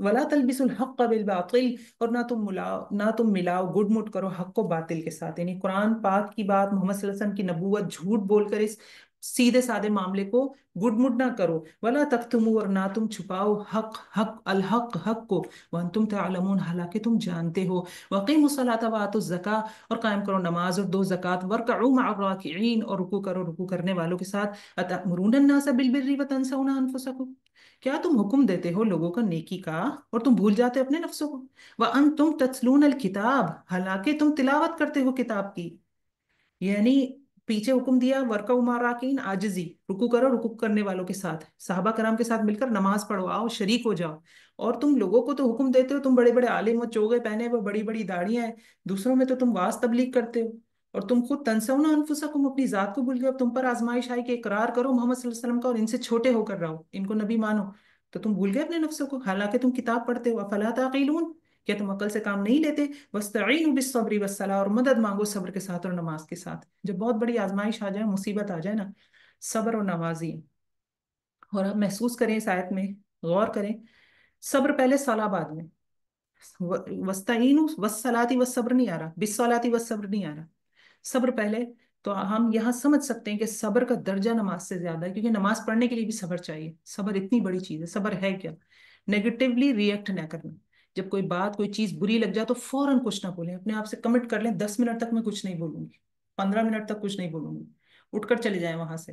ولا تلبسوا الحق بالباطل، اور نہ تم ملاؤ، گڈ مٹ کرو حق کو باطل کے ساتھ، یعنی قرآن پاک کی بات، محمد صلی اللہ علیہ وسلم کی نبوت جھوٹ بول کر اس سیدھے سادے معاملے کو گڈ مٹ نہ کرو۔ ولا تکتموا، اور نہ تم چھپاؤ الحق کو، وانتم تعلمون، حالانکہ تم جانتے ہو۔ وقیموا الصلاۃ وآتوا الزکاۃ، اور قائم کرو نماز اور دو زکوٰۃ، وارکعوا مع الراکعین، اور رکوع کرو رکوع کرنے والوں کے ساتھ۔ اتأمرون الناس بالبر وتنسون انفسکم، کیا تم حکم دیتے ہو لوگوں کو نیکی کا اور تم بھول جاتے ہو اپنے نفسوں کو؟ وَأَنْتُمْ تَتْلُونَ الْكِتَابَ، حالانکہ تم تلاوت کرتے ہو کتاب کی، یعنی پیچھے حکم دیا ورکعوا مع الراکعین، عاجزی، رکوع کرو رکوع کرنے والوں کے ساتھ، صحابہ کرام کے ساتھ مل کر نماز پڑھو، آؤ شریک ہو جاؤ، اور تم لوگوں کو تو حکم دیتے ہو، تم بڑے بڑے عالم و چوغے پہنے ہوئے، بڑی بڑی داڑیاں ہیں، دوسروں میں تو تم واعظ تبلیغ کرتے ہو، اور تم خود تنسون انفسکم، اپنی ذات کو بھول گئے، اب تم پر آزمائش آئی کہ اقرار کرو محمد صلی اللہ علیہ وسلم کا اور ان سے چھوٹے ہو کر رہو، ان کو نبی مانو، تو تم بھول گئے اپنے نفسوں کو، حالانکہ تم کتاب پڑھتے ہو۔ افلا تعقلون، کیا تم عقل سے کام نہیں لیتے؟ وَاسْتَعِينُوا بِالصَّبْرِ وَالصَّلَاةِ، اور مدد مانگو صبر کے ساتھ اور نماز کے ساتھ، جب بہت بڑی آزمائش آ جائے، مصیبت آ جائے نا، صبر اور نمازی، اور آپ محسوس کریں اس آیت میں، غور کریں، صبر پہلے، صلاح بعد میں، وَاسْتَعِينُوا وَالصَّلَاةِ وَالصَّبْرِ نہیں آ رہا، بِالصَّلَاةِ وَالصَّبْرِ نہیں آ رہا، صبر پہلے، تو ہم یہاں سمجھ سکتے ہیں کہ صبر کا درجہ نماز سے زیادہ ہے، کیونکہ نماز پڑھنے کے لیے بھی صبر چاہیے، صبر اتنی بڑی چیز ہے، صبر ہے کیا؟ نیگیٹیولی ریئیکٹ نہ کرنا، جب کوئی بات کوئی چیز بری لگ جائے تو فوراً کچھ نہ بولیں، اپنے آپ سے کمٹ کر لیں 10 منٹ تک میں کچھ نہیں بولوں گی، 15 منٹ تک کچھ نہیں بولوں گی، اٹھ کر چلے جائیں وہاں سے،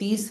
30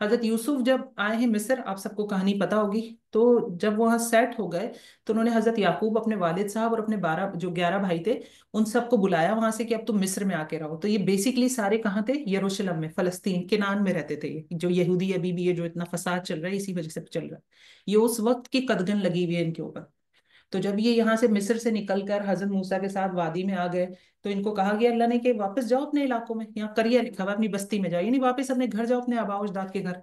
حضرت یوسف جب آئے ہیں مصر، آپ سب کو کہانی پتہ ہوگی، تو جب وہاں سیٹ ہو گئے تو انہوں نے حضرت یعقوب اپنے والد صاحب اور اپنے 11 بھائی تھے، ان سب کو بلایا وہاں سے کہ اب تم مصر میں آ کے رہو. تو یہ بیسکلی سارے کہاں تھے؟ یروشلم میں، فلسطین کنعان میں رہتے تھے. یہ جو یہودی ابھی بھی یہ جو اتنا فساد چل رہا ہے اسی وجہ سے چل رہا ہے، یہ اس وقت کی قدغن لگی ہوئی ہے ان کے اوپر. تو جب یہ یہاں سے مصر سے نکل کر حضرت موسیٰ کے ساتھ وادی میں آ گئے تو ان کو کہا گیا اللہ نے کہ واپس جاؤ اپنے علاقوں میں، یہاں کریا لکھا ہوا اپنی بستی میں جاؤ، یعنی واپس اپنے گھر جاؤ، اپنے آباء و اجداد کے گھر.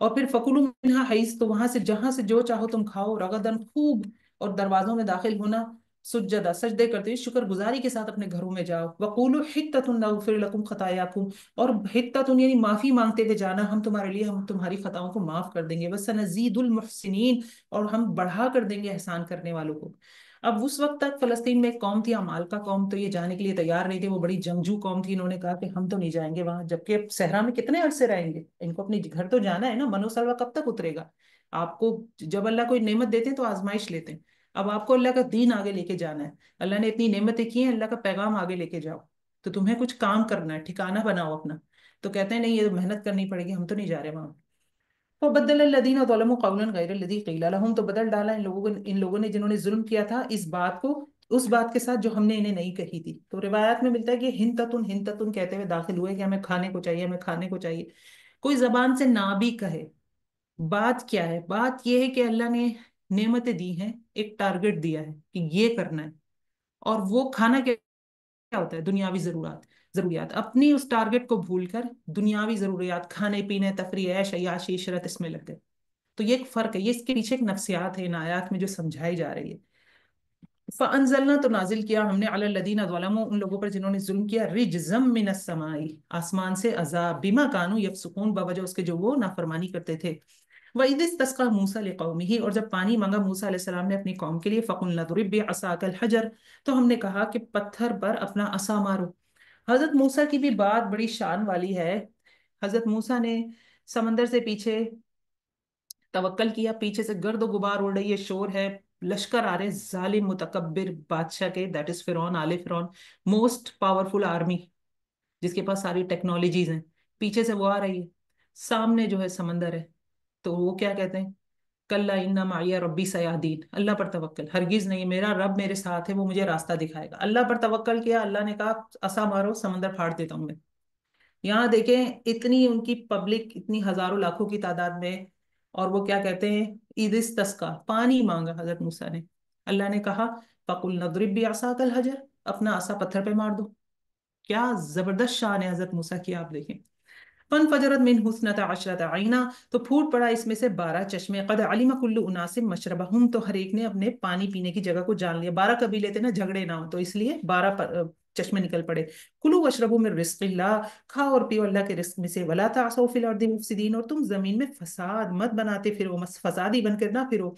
اور پھر فکلوا منہا حیث، تو وہاں سے جہاں سے جو چاہو تم کھاؤ، رغدن خوب، اور دروازوں میں داخل ہونا سجدہ سجدے کرتے ہوئے شکر گزاری کے ساتھ اپنے گھروں میں جاؤ. وقولوا حطۃ نغفر لکم خطایاکم، اور حطۃ یعنی معافی مانگتے ہوئے جانا، ہم تمہارے لیے ہم تمہاری خطاؤں کو معاف کر دیں گے. وسنزید المحسنین، اور ہم بڑھا کر دیں گے احسان کرنے والوں کو. اب اس وقت تک فلسطین میں ایک قوم تھی عمالقہ قوم، تو یہ جانے کے لیے تیار نہیں تھے، وہ بڑی جنگجو قوم تھی. انہوں نے کہا کہ ہم تو نہیں جائیں گے وہاں، جبکہ صحرا میں کتنے عرصے رہیں گے، ان کو اپنے گھر تو جانا ہے نا. منو سلوا کب تک اترے گا؟ آپ کو جب اللہ کوئی نعمت دیتے ہیں تو آزمائش لیتے ہیں. اب آپ کو اللہ کا دین آگے لے کے جانا ہے، اللہ نے اتنی نعمتیں کی ہیں، اللہ کا پیغام آگے لے کے جاؤ. تو تمہیں کچھ کام کرنا ہے، ٹھکانہ بناؤ اپنا. تو کہتے ہیں نہیں، یہ محنت کرنی پڑے گی، ہم تو نہیں جا رہے وہاں. فبدل الذین ظلموا قولا غیر الذی قیل لهم، تو بدل ڈالا ان لوگوں نے جنہوں نے ظلم کیا تھا اس بات کو، اس بات کے ساتھ جو ہم نے انہیں نہیں کہی تھی. تو روایات میں ملتا ہے کہ ہنتتن ہنتتن کہتے ہوئے داخل ہوئے کہ ہمیں کھانے کو چاہیے، ہمیں کھانے کو چاہیے. کوئی زبان سے نہ بھی کہے، بات کیا ہے؟ بات یہ ہے کہ اللہ نے نعمتیں دی ہیں، ایک ٹارگٹ دیا ہے کہ یہ کرنا ہے. اور وہ کھانا کیا ہوتا ہے؟ دنیاوی ضروریات اپنی اس ٹارگٹ کو بھول کر دنیاوی ضروریات، کھانے پینے، تفریح، عیش عیاشی، عشرت، اس میں لگ گئے. تو یہ ایک فرق ہے، یہ اس کے پیچھے ایک نفسیات ہے ان آیات میں جو سمجھائی جا رہی ہے. فانزلنا، تو نازل کیا ہم نے، علی الذین ظلموا، ان لوگوں پر جنہوں نے ظلم کیا، رجزا من السماء، آسمان سے عذاب، بما کانوا یفسقون، بوجہ اس کے جو وہ نافرمانی کرتے تھے. وَإِذِ اسْتَسْقَىٰ مُوسَىٰ لِقَوْمِهِ، اور جب پانی مانگا موسیٰ علیہ السلام نے اپنی قوم کے لیے، فَقُلْنَا اضْرِب بِعَصَاكَ الْحَجَرَ، تو ہم نے کہا کہ پتھر پر اپنا عصا مارو. حضرت موسیٰ کی بھی بات بڑی شان والی ہے. حضرت موسیٰ نے سمندر سے پیچھے توکل کیا، پیچھے سے گرد و غبار اڑ رہی ہے، شور ہے، لشکر آ رہے ظالم متکبر بادشاہ کے، دیٹ از فرعون، آل فرعون، موسٹ پاورفل آرمی جس کے پاس ساری ٹیکنالوجیز ہیں. پیچھے سے وہ آ رہی ہے، سامنے جو ہے سمندر ہے. تو وہ کیا کہتے ہیں؟ کلا ان معی ربی سیہدین، اللہ پر توکل، ہرگز نہیں، میرا رب میرے ساتھ ہے، وہ مجھے راستہ دکھائے گا. اللہ پر توکل کیا، اللہ نے کہا عصا مارو، سمندر پھاڑ دیتا ہوں میں. یہاں دیکھیں اتنی ان کی پبلک، اتنی ہزاروں لاکھوں کی تعداد میں، اور وہ کیا کہتے ہیں؟ عید استسقا، پانی مانگا حضرت موسیٰ نے. اللہ نے کہا فَقُلْنَا اضْرِب بِعَصَاكَ الْحَجَرَ، اپنا عصا پتھر پہ مار دو. کیا زبردست شان ہے حضرت موسیٰ کی، آپ دیکھیں. فَانْفَجَرَتْ مِنْهُ اثْنَتَا عَشْرَةَ عَيْنًا، تو پھوٹ پڑا اس میں سے 12 چشمے. قَدْ عَلِمَ كُلُّ أُنَاسٍ مَشْرَبَهُمْ، تو ہر ایک نے اپنے پانی پینے کی جگہ کو جان لیا. 12 قبیلے تھے نا، جھگڑے نہ ہو، تو اس لیے 12 چشمے نکل پڑے. کلوا واشربوا من رزق اللہ، کھاؤ اور پیو اللہ کے رزق میں سے. ولا تعثوا فی الارض مفسدین، اور تم زمین میں فساد مت بناتے پھرو، فسادی بن کر نہ پھرو.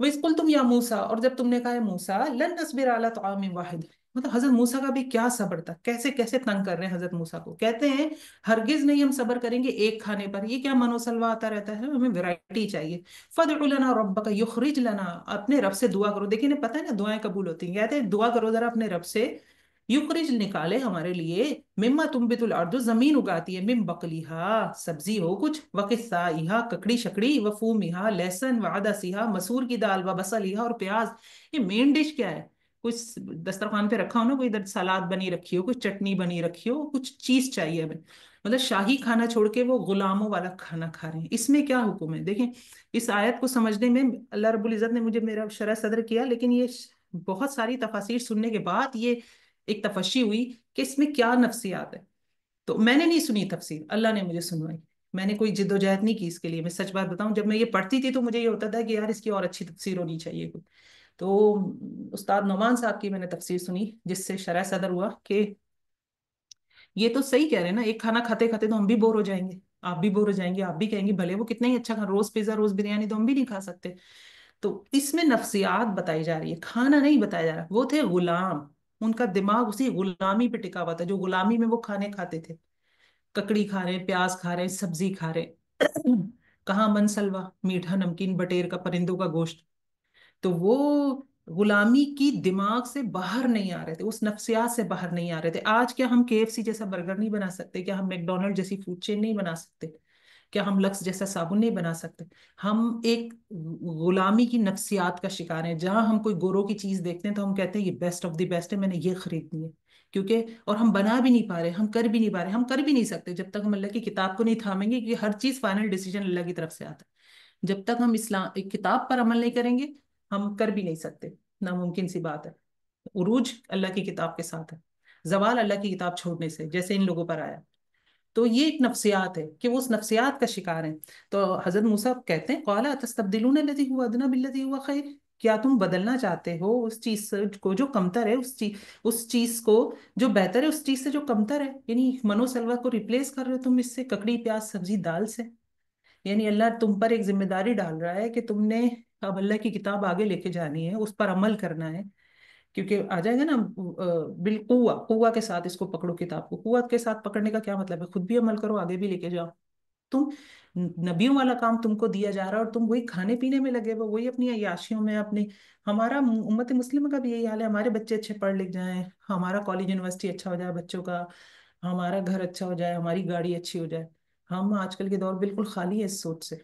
وَإِذْ قُلْتُمْ يَا مُوسَىٰ، اور جب تم نے کہا ہے موسیٰ، لن نصبر علی طعام واحد، مطلب حضرت موسیٰ کا بھی کیا صبر تھا، کیسے کیسے تنگ کر رہے ہیں حضرت موسیٰ کو. کہتے ہیں ہرگز نہیں ہم صبر کریں گے ایک کھانے پر. یہ کیا منو سلوا آتا رہتا ہے، ہمیں ویرائٹی چاہیے. فَادْعُ لَنَا رَبَّكَ يُخْرِجْ لَنَا، اپنے رب سے دعا کرو. دیکھیں پتہ ہے نا دعائیں قبول ہوتی ہیں، کہتے ہیں دعا کرو ذرا اپنے رب سے، یخرج نکالے ہمارے لیے، مما تنبت الارض، زمین اگاتی ہے، من بقلیہا، سبزی ہو کچھ، وقثائہا، ککڑی شکڑی، وفومہا، لہسن، وعدسیہا، مسور کی دال، وبصلیہا، اور پیاز. یہ مین ڈش کیا ہے؟ کچھ دسترخوان پہ رکھا ہو نا، کوئی ادھر سلاد بنی رکھی ہو، کچھ چٹنی بنی رکھی ہو، کچھ چیز چاہیے ہمیں. مطلب شاہی کھانا چھوڑ کے وہ غلاموں والا کھانا کھا رہے ہیں. اس میں کیا حکم ہے؟ دیکھیں اس آیت کو سمجھنے میں اللہ رب العزت نے مجھے میرا شرح صدر کیا، لیکن یہ بہت ساری تفاسیر سننے کے بعد یہ ایک تفشی ہوئی کہ اس میں کیا نفسیات ہے. تو میں نے نہیں سنی تفسیر، اللہ نے مجھے سنوائی. میں نے کوئی جد و جہد نہیں کی اس کے لیے. میں سچ بات بتاؤں، جب میں یہ پڑھتی تھی تو مجھے یہ ہوتا تھا کہ یار اس کی اور اچھی تفسیر ہونی چاہیے کوئی. تو استاد نعمان صاحب کی میں نے تفسیر سنی، جس سے شرح صدر ہوا کہ یہ تو صحیح کہہ رہے ہیں نا، ایک کھانا کھاتے کھاتے تو ہم بھی بور ہو جائیں گے، آپ بھی بور ہو جائیں گے، آپ بھی کہیں گے بھلے وہ کتنا ہی اچھا کھانا، روز پیزا روز بریانی تو ہم بھی نہیں کھا سکتے. تو اس میں نفسیات بتائی جا رہی ہے، کھانا نہیں بتایا جا رہا. وہ تھے غلام، ان کا دماغ اسی غلامی پہ ٹکا ہوا تھا، جو غلامی میں وہ کھانے کھاتے تھے. ککڑی کھا رہے ہیں، پیاز کھا رہے ہیں، سبزی کھا رہے ہیں. کہاں منسلوا، میٹھا نمکین بٹیر کا، پرندوں کا گوشت. تو وہ غلامی کی دماغ سے باہر نہیں آ رہے تھے، اس نفسیات سے باہر نہیں آ رہے تھے. آج کیا ہم کے ایف سی جیسا برگر نہیں بنا سکتے؟ کیا ہم میک ڈونلڈ جیسی فوڈ چین نہیں بنا سکتے؟ کیا ہم لکس جیسا صابن نہیں بنا سکتے؟ ہم ایک غلامی کی نفسیات کا شکار ہیں، جہاں ہم کوئی گوروں کی چیز دیکھتے ہیں تو ہم کہتے ہیں یہ بیسٹ آف دی بیسٹ ہے، میں نے یہ خریدنی ہے، کیونکہ اور ہم بنا بھی نہیں پا رہے، ہم کر بھی نہیں پا رہے، ہم کر بھی نہیں سکتے جب تک ہم اللہ کی کتاب کو نہیں تھامیں گے، کیونکہ ہر چیز فائنل ڈیسیجن اللہ کی طرف سے آتا ہے۔ جب تک ہم اسلام ایک کتاب پر عمل نہیں کریں گے، ہم کر بھی نہیں سکتے، ناممکن سی بات ہے۔ عروج اللہ کی کتاب کے ساتھ ہے، زوال اللہ کی کتاب چھوڑنے سے، جیسے ان لوگوں پر آیا۔ تو یہ ایک نفسیات ہے کہ وہ اس نفسیات کا شکار ہیں۔ تو حضرت موسیٰ کہتے ہیں قَالَ أَتَسْتَبْدِلُونَ الَّذِي هُوَ أَدْنَىٰ بِالَّذِي هُوَ خَيْرٌ، کیا تم بدلنا چاہتے ہو اس چیز کو جو کمتر ہے، اس چیز کو جو بہتر ہے، اس چیز سے جو کمتر ہے، یعنی منو سلوا کو ریپلیس کر رہے ہو تم اس سے، ککڑی پیاز سبزی دال سے۔ یعنی اللہ تم پر ایک ذمہ داری ڈال رہا ہے کہ تم نے اب اللہ کی کتاب آگے لے کے جانی ہے، اس پر عمل کرنا ہے، کیونکہ آ جائے گا نا بالقوہ، قوہ کے ساتھ اس کو پکڑو، کتاب کو قوت کے ساتھ پکڑنے کا کیا مطلب ہے؟ خود بھی عمل کرو، آگے بھی لے کے جاؤ۔ تم نبیوں والا کام تم کو دیا جا رہا ہے اور تم وہی کھانے پینے میں لگے ہو، وہی اپنی عیاشیوں میں، اپنی ہمارا امت مسلمہ کا بھی یہی حال ہے، ہمارے بچے اچھے پڑھ لکھ جائیں، ہمارا کالج یونیورسٹی اچھا ہو جائے بچوں کا، ہمارا گھر اچھا ہو جائے، ہماری گاڑی اچھی ہو جائے۔ ہم آج کل کے دور بالکل خالی ہے اس سوچ سے۔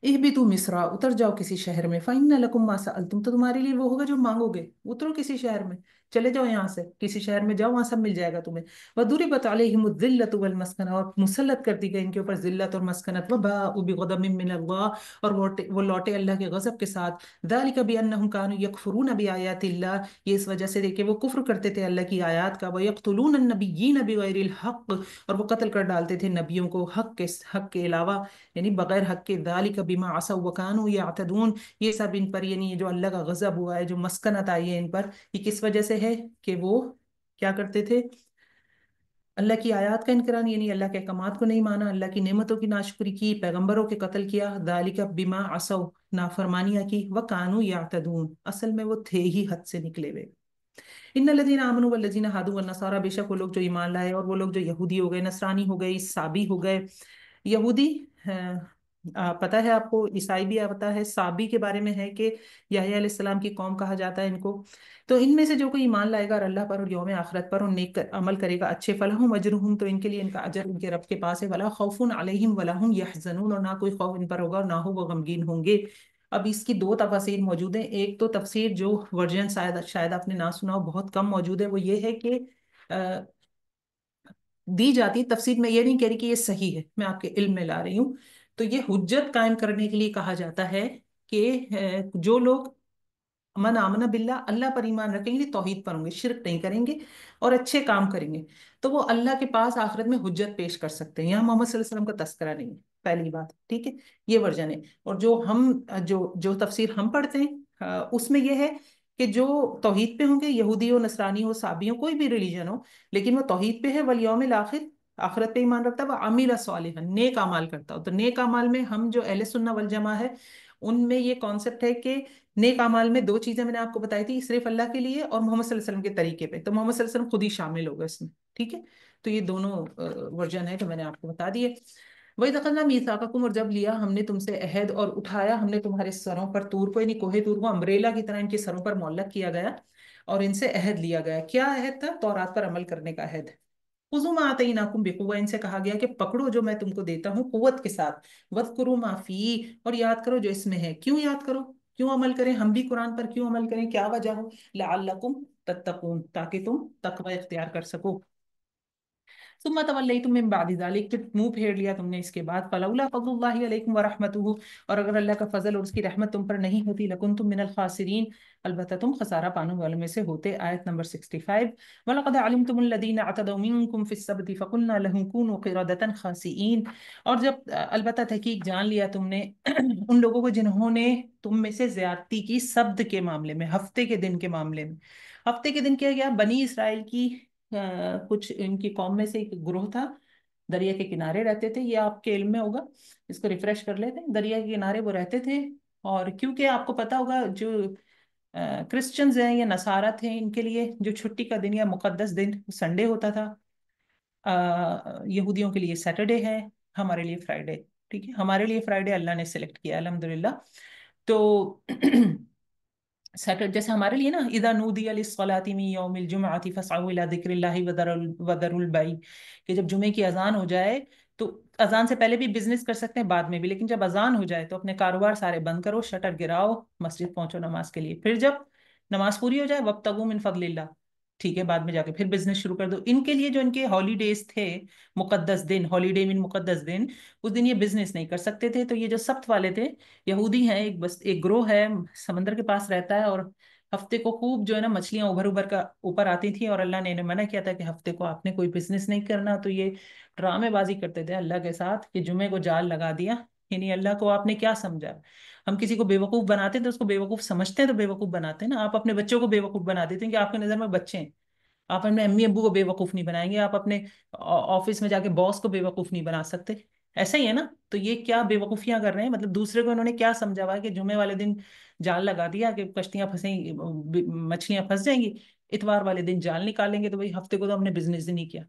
اہبطوا مصر، اتر جاؤ کسی شہر میں، فإن لکم ما سألتم، تو تمہارے لیے وہ ہوگا جو مانگو گے، اترو کسی شہر میں، چلے جاؤ یہاں سے کسی شہر میں جاؤ، وہاں سب مل جائے گا تمہیں۔ وضربت علیہم الذلۃ والمسکنہ، اور مسلط کر دی گئی ان کے اوپر ذلت اور مسکنت، وباءوا بغضب من اللہ، اور وہ لوٹے اللہ کے غضب کے ساتھ۔ ذلک بانہم کانوا یکفرون بآیات اللہ، یہ اس وجہ سے کہ وہ کفر کرتے تھے اللہ کی آیات کا، ویقتلون النبیین بغیر الحق، اور وہ قتل کر ڈالتے تھے نبیوں کو حق کے علاوہ، یعنی بغیر حق کے۔ ذالک بما عصوا وکانوا یعتدون، یہ سب ان پر، یعنی یہ جو اللہ کا غضب ہوا ہے، جو مسکنت آئی ہے ان پر، یہ کس وجہ سے ہے؟ کہ وہ کیا کرتے تھے؟ اللہ کی آیات کا انکران، یعنی اللہ کے احکامات کو نہیں مانا، اللہ کی نعمتوں کی ناشکری کی، پیغمبروں کے قتل کیا۔ ذالک بما عصوا، نافرمانیاں کی، وکانوا یعتدون، اصل میں وہ تھے ہی حد سے نکلے ہوئے۔ ان الذین آمنوا والذین ہادوا والنصارى، بے شک وہ لوگ جو ایمان لائے اور وہ لوگ جو یہودی ہو گئے، نصرانی ہو گئے، عیسابی ہو گئے۔ یہودی پتہ ہے آپ کو، عیسائی بھی پتہ ہے، سابی کے بارے میں ہے کہ یحییٰ علیہ السلام کی قوم کہا جاتا ہے ان کو۔ تو ان میں سے جو کوئی ایمان لائے گا اور اللہ پر اور یوم آخرت پر اور نیک عمل کرے گا اچھے، فلہم اجرہم، تو ان کے لیے ان کا اجر ان کے رب کے پاس ہے، ولا خوف علیہم ولا ہم یحزنون، اور نہ کوئی خوف ان پر ہوگا اور نہ ہو وہ غمگین ہوں گے۔ اب اس کی دو تفاسیر موجود ہیں، ایک تو تفسیر جو ورژن شاید آپ نے نہ سنا ہو، بہت کم موجود ہے، وہ یہ ہے کہ دی جاتی تفسیر، میں یہ نہیں کہہ رہی کہ یہ صحیح ہے، میں آپ کے علم میں لا رہی ہوں، تو یہ حجت قائم کرنے کے لیے کہا جاتا ہے کہ جو لوگ من آمن باللہ، اللہ پر ایمان رکھیں گے، توحید پر ہوں گے، شرک نہیں کریں گے اور اچھے کام کریں گے، تو وہ اللہ کے پاس آخرت میں حجت پیش کر سکتے ہیں۔ یہاں محمد صلی اللہ علیہ وسلم کا تذکرہ نہیں ہے، پہلی بات، ٹھیک ہے، یہ ورژن ہے۔ اور جو تفسیر ہم پڑھتے ہیں اس میں یہ ہے کہ جو توحید پہ ہوں گے، یہودی ہو، نصرانی ہو، صابی ہو، کوئی بھی ریلیجن ہو، لیکن وہ توحید پہ ہے، والیوم الآخر، آخرت پہ ایمان رکھتا ہے، وہ عامل صالحا، نیک اعمال کرتا ہو۔ تو نیک اعمال میں ہم جو اہل سنہ والجماعہ ہے، ان میں یہ کانسیپٹ ہے کہ نیک اعمال میں دو چیزیں میں نے آپ کو بتائی تھی، صرف اللہ کے لیے اور محمد صلی اللہ علیہ وسلم کے طریقے پہ، تو محمد صلی اللہ علیہ وسلم خود ہی شامل ہوگا اس میں، ٹھیک ہے۔ تو یہ دونوں ورژن ہے جو میں نے آپ کو بتا دیے۔ وَإِذْ أَخَذْنَا مِيثَاقَكُمْ، اور جب لیا ہم نے تم سے عہد اور اٹھایا ہم نے تمہارے سروں پر طور کو، یعنی کوہ طور کو امبریلا کی طرح ان کے سروں پر معلق کیا گیا اور ان سے عہد لیا گیا۔ کیا عہد تھا؟ تورات پر عمل کرنے کا عہد۔ خُذُوا مَا آتَيْنَاكُمْ بِقُوَّةٍ، ان سے کہا گیا کہ پکڑو جو میں تم کو دیتا ہوں قوت کے ساتھ، وَاذْكُرُوا مَا فِيهِ، اور یاد کرو جو اس میں ہے۔ کیوں یاد کرو؟ کیوں عمل کریں ہم بھی قرآن پر؟ کیوں عمل کریں؟ کیا وجہ ہو؟ لَعَلَّكُمْ تَتَّقُونَ، تاکہ تم تقوی اختیار کر سکو۔ ثم تولیتم من بعد ذلک، پھر منہ پھیر لیا تم نے اس کے بعد۔ فلولا فضل اللہ علیکم ورحمتہ، اور اگر اللہ کا فضل اور اس کی رحمت تم پر نہیں ہوتی، لکنتم من الخاسرین، البتہ تم خسارہ پانے والوں میں سے ہوتے۔ آیت نمبر 65۔ وَلَقَدْ عَلِمْتُمُ الَّذِينَ اعْتَدَوْا مِنْكُمْ فِي السَّبْتِ فَقُلْنَا لَهُمْ كُونُوا قِرَدَةً خَاسِئِينَ، اور جب البتہ تحقیق جان لیا تم نے ان لوگوں کو جنہوں نے تم میں سے زیادتی کی سبت کے معاملے میں، ہفتے کے دن کے معاملے میں۔ ہفتے کے دن کیا گیا؟ بنی اسرائیل کی کچھ ان کی قوم میں سے ایک گروہ تھا، دریا کے کنارے رہتے تھے، یہ آپ کے علم میں ہوگا، اس کو ریفریش کر لیتے ہیں، دریا کے کنارے وہ رہتے تھے۔ اور کیونکہ آپ کو پتا ہوگا جو کرسچنز ہیں یا نصارہ تھے، ان کے لیے جو چھٹی کا دن یا مقدس دن سنڈے ہوتا تھا، یہودیوں کے لیے سیٹرڈے ہے، ہمارے لیے فرائیڈے، ٹھیک ہے، ہمارے لیے فرائیڈے اللہ نے سلیکٹ کیا الحمدللہ۔ تو سیٹرڈے جیسے ہمارے لیے نا، اذا نودی للصلاة من یوم الجمعۃ فاسعوا الی ذکر اللہ وذروا البیع، کہ جب جمعے کی اذان ہو جائے تو اذان سے پہلے بھی بزنس کر سکتے ہیں، بعد میں بھی، لیکن جب اذان ہو جائے تو اپنے کاروبار سارے بند کرو، شٹر گراؤ، مسجد پہنچو نماز کے لیے، پھر جب نماز پوری ہو جائے وابتغوا من فضل اللہ، ٹھیک ہے، بعد میں جا کے پھر بزنس شروع کر دو۔ ان کے لیے جو ان کے ہالیڈیز تھے، مقدس دن، ہالیڈے من مقدس دن، اس دن یہ بزنس نہیں کر سکتے تھے۔ تو یہ جو سبت والے تھے، یہودی ہیں، ایک بس ایک گروہ ہے، سمندر کے پاس رہتا ہے، اور ہفتے کو خوب جو ہے نا مچھلیاں ابھر ابھر کا اوپر آتی تھیں، اور اللہ نے انہیں منع کیا تھا کہ ہفتے کو آپ نے کوئی بزنس نہیں کرنا۔ تو یہ ڈرامے بازی کرتے تھے اللہ کے ساتھ کہ جمعے کو جال لگا دیا، یعنی اللہ کو آپ نے کیا سمجھا؟ ہم کسی کو بیوقوف بناتے ہیں تو اس کو بیوقوف سمجھتے ہیں تو بیوقوف بناتے ہیں نا۔ آپ اپنے بچوں کو بیوقوف بنا دیتے ہیں کہ آپ کی نظر میں بچے ہیں، آپ اپنے امی ابو کو بیوقوف نہیں بنائیں گے، آپ اپنے آفس میں جا کے باس کو بیوقوف نہیں بنا سکتے، ایسا ہی ہے نا۔ تو یہ کیا بیوقوفیاں کر رہے ہیں، مطلب دوسرے کو انہوں نے کیا سمجھا ہوا ہے کہ جمعے والے دن جال لگا دیا کہ کشتیاں پھنسیں، مچھلیاں پھنس جائیں گی، اتوار والے دن جال نکالیں گے، تو بھائی ہفتے کو تو ہم نے بزنس ہی نہیں کیا۔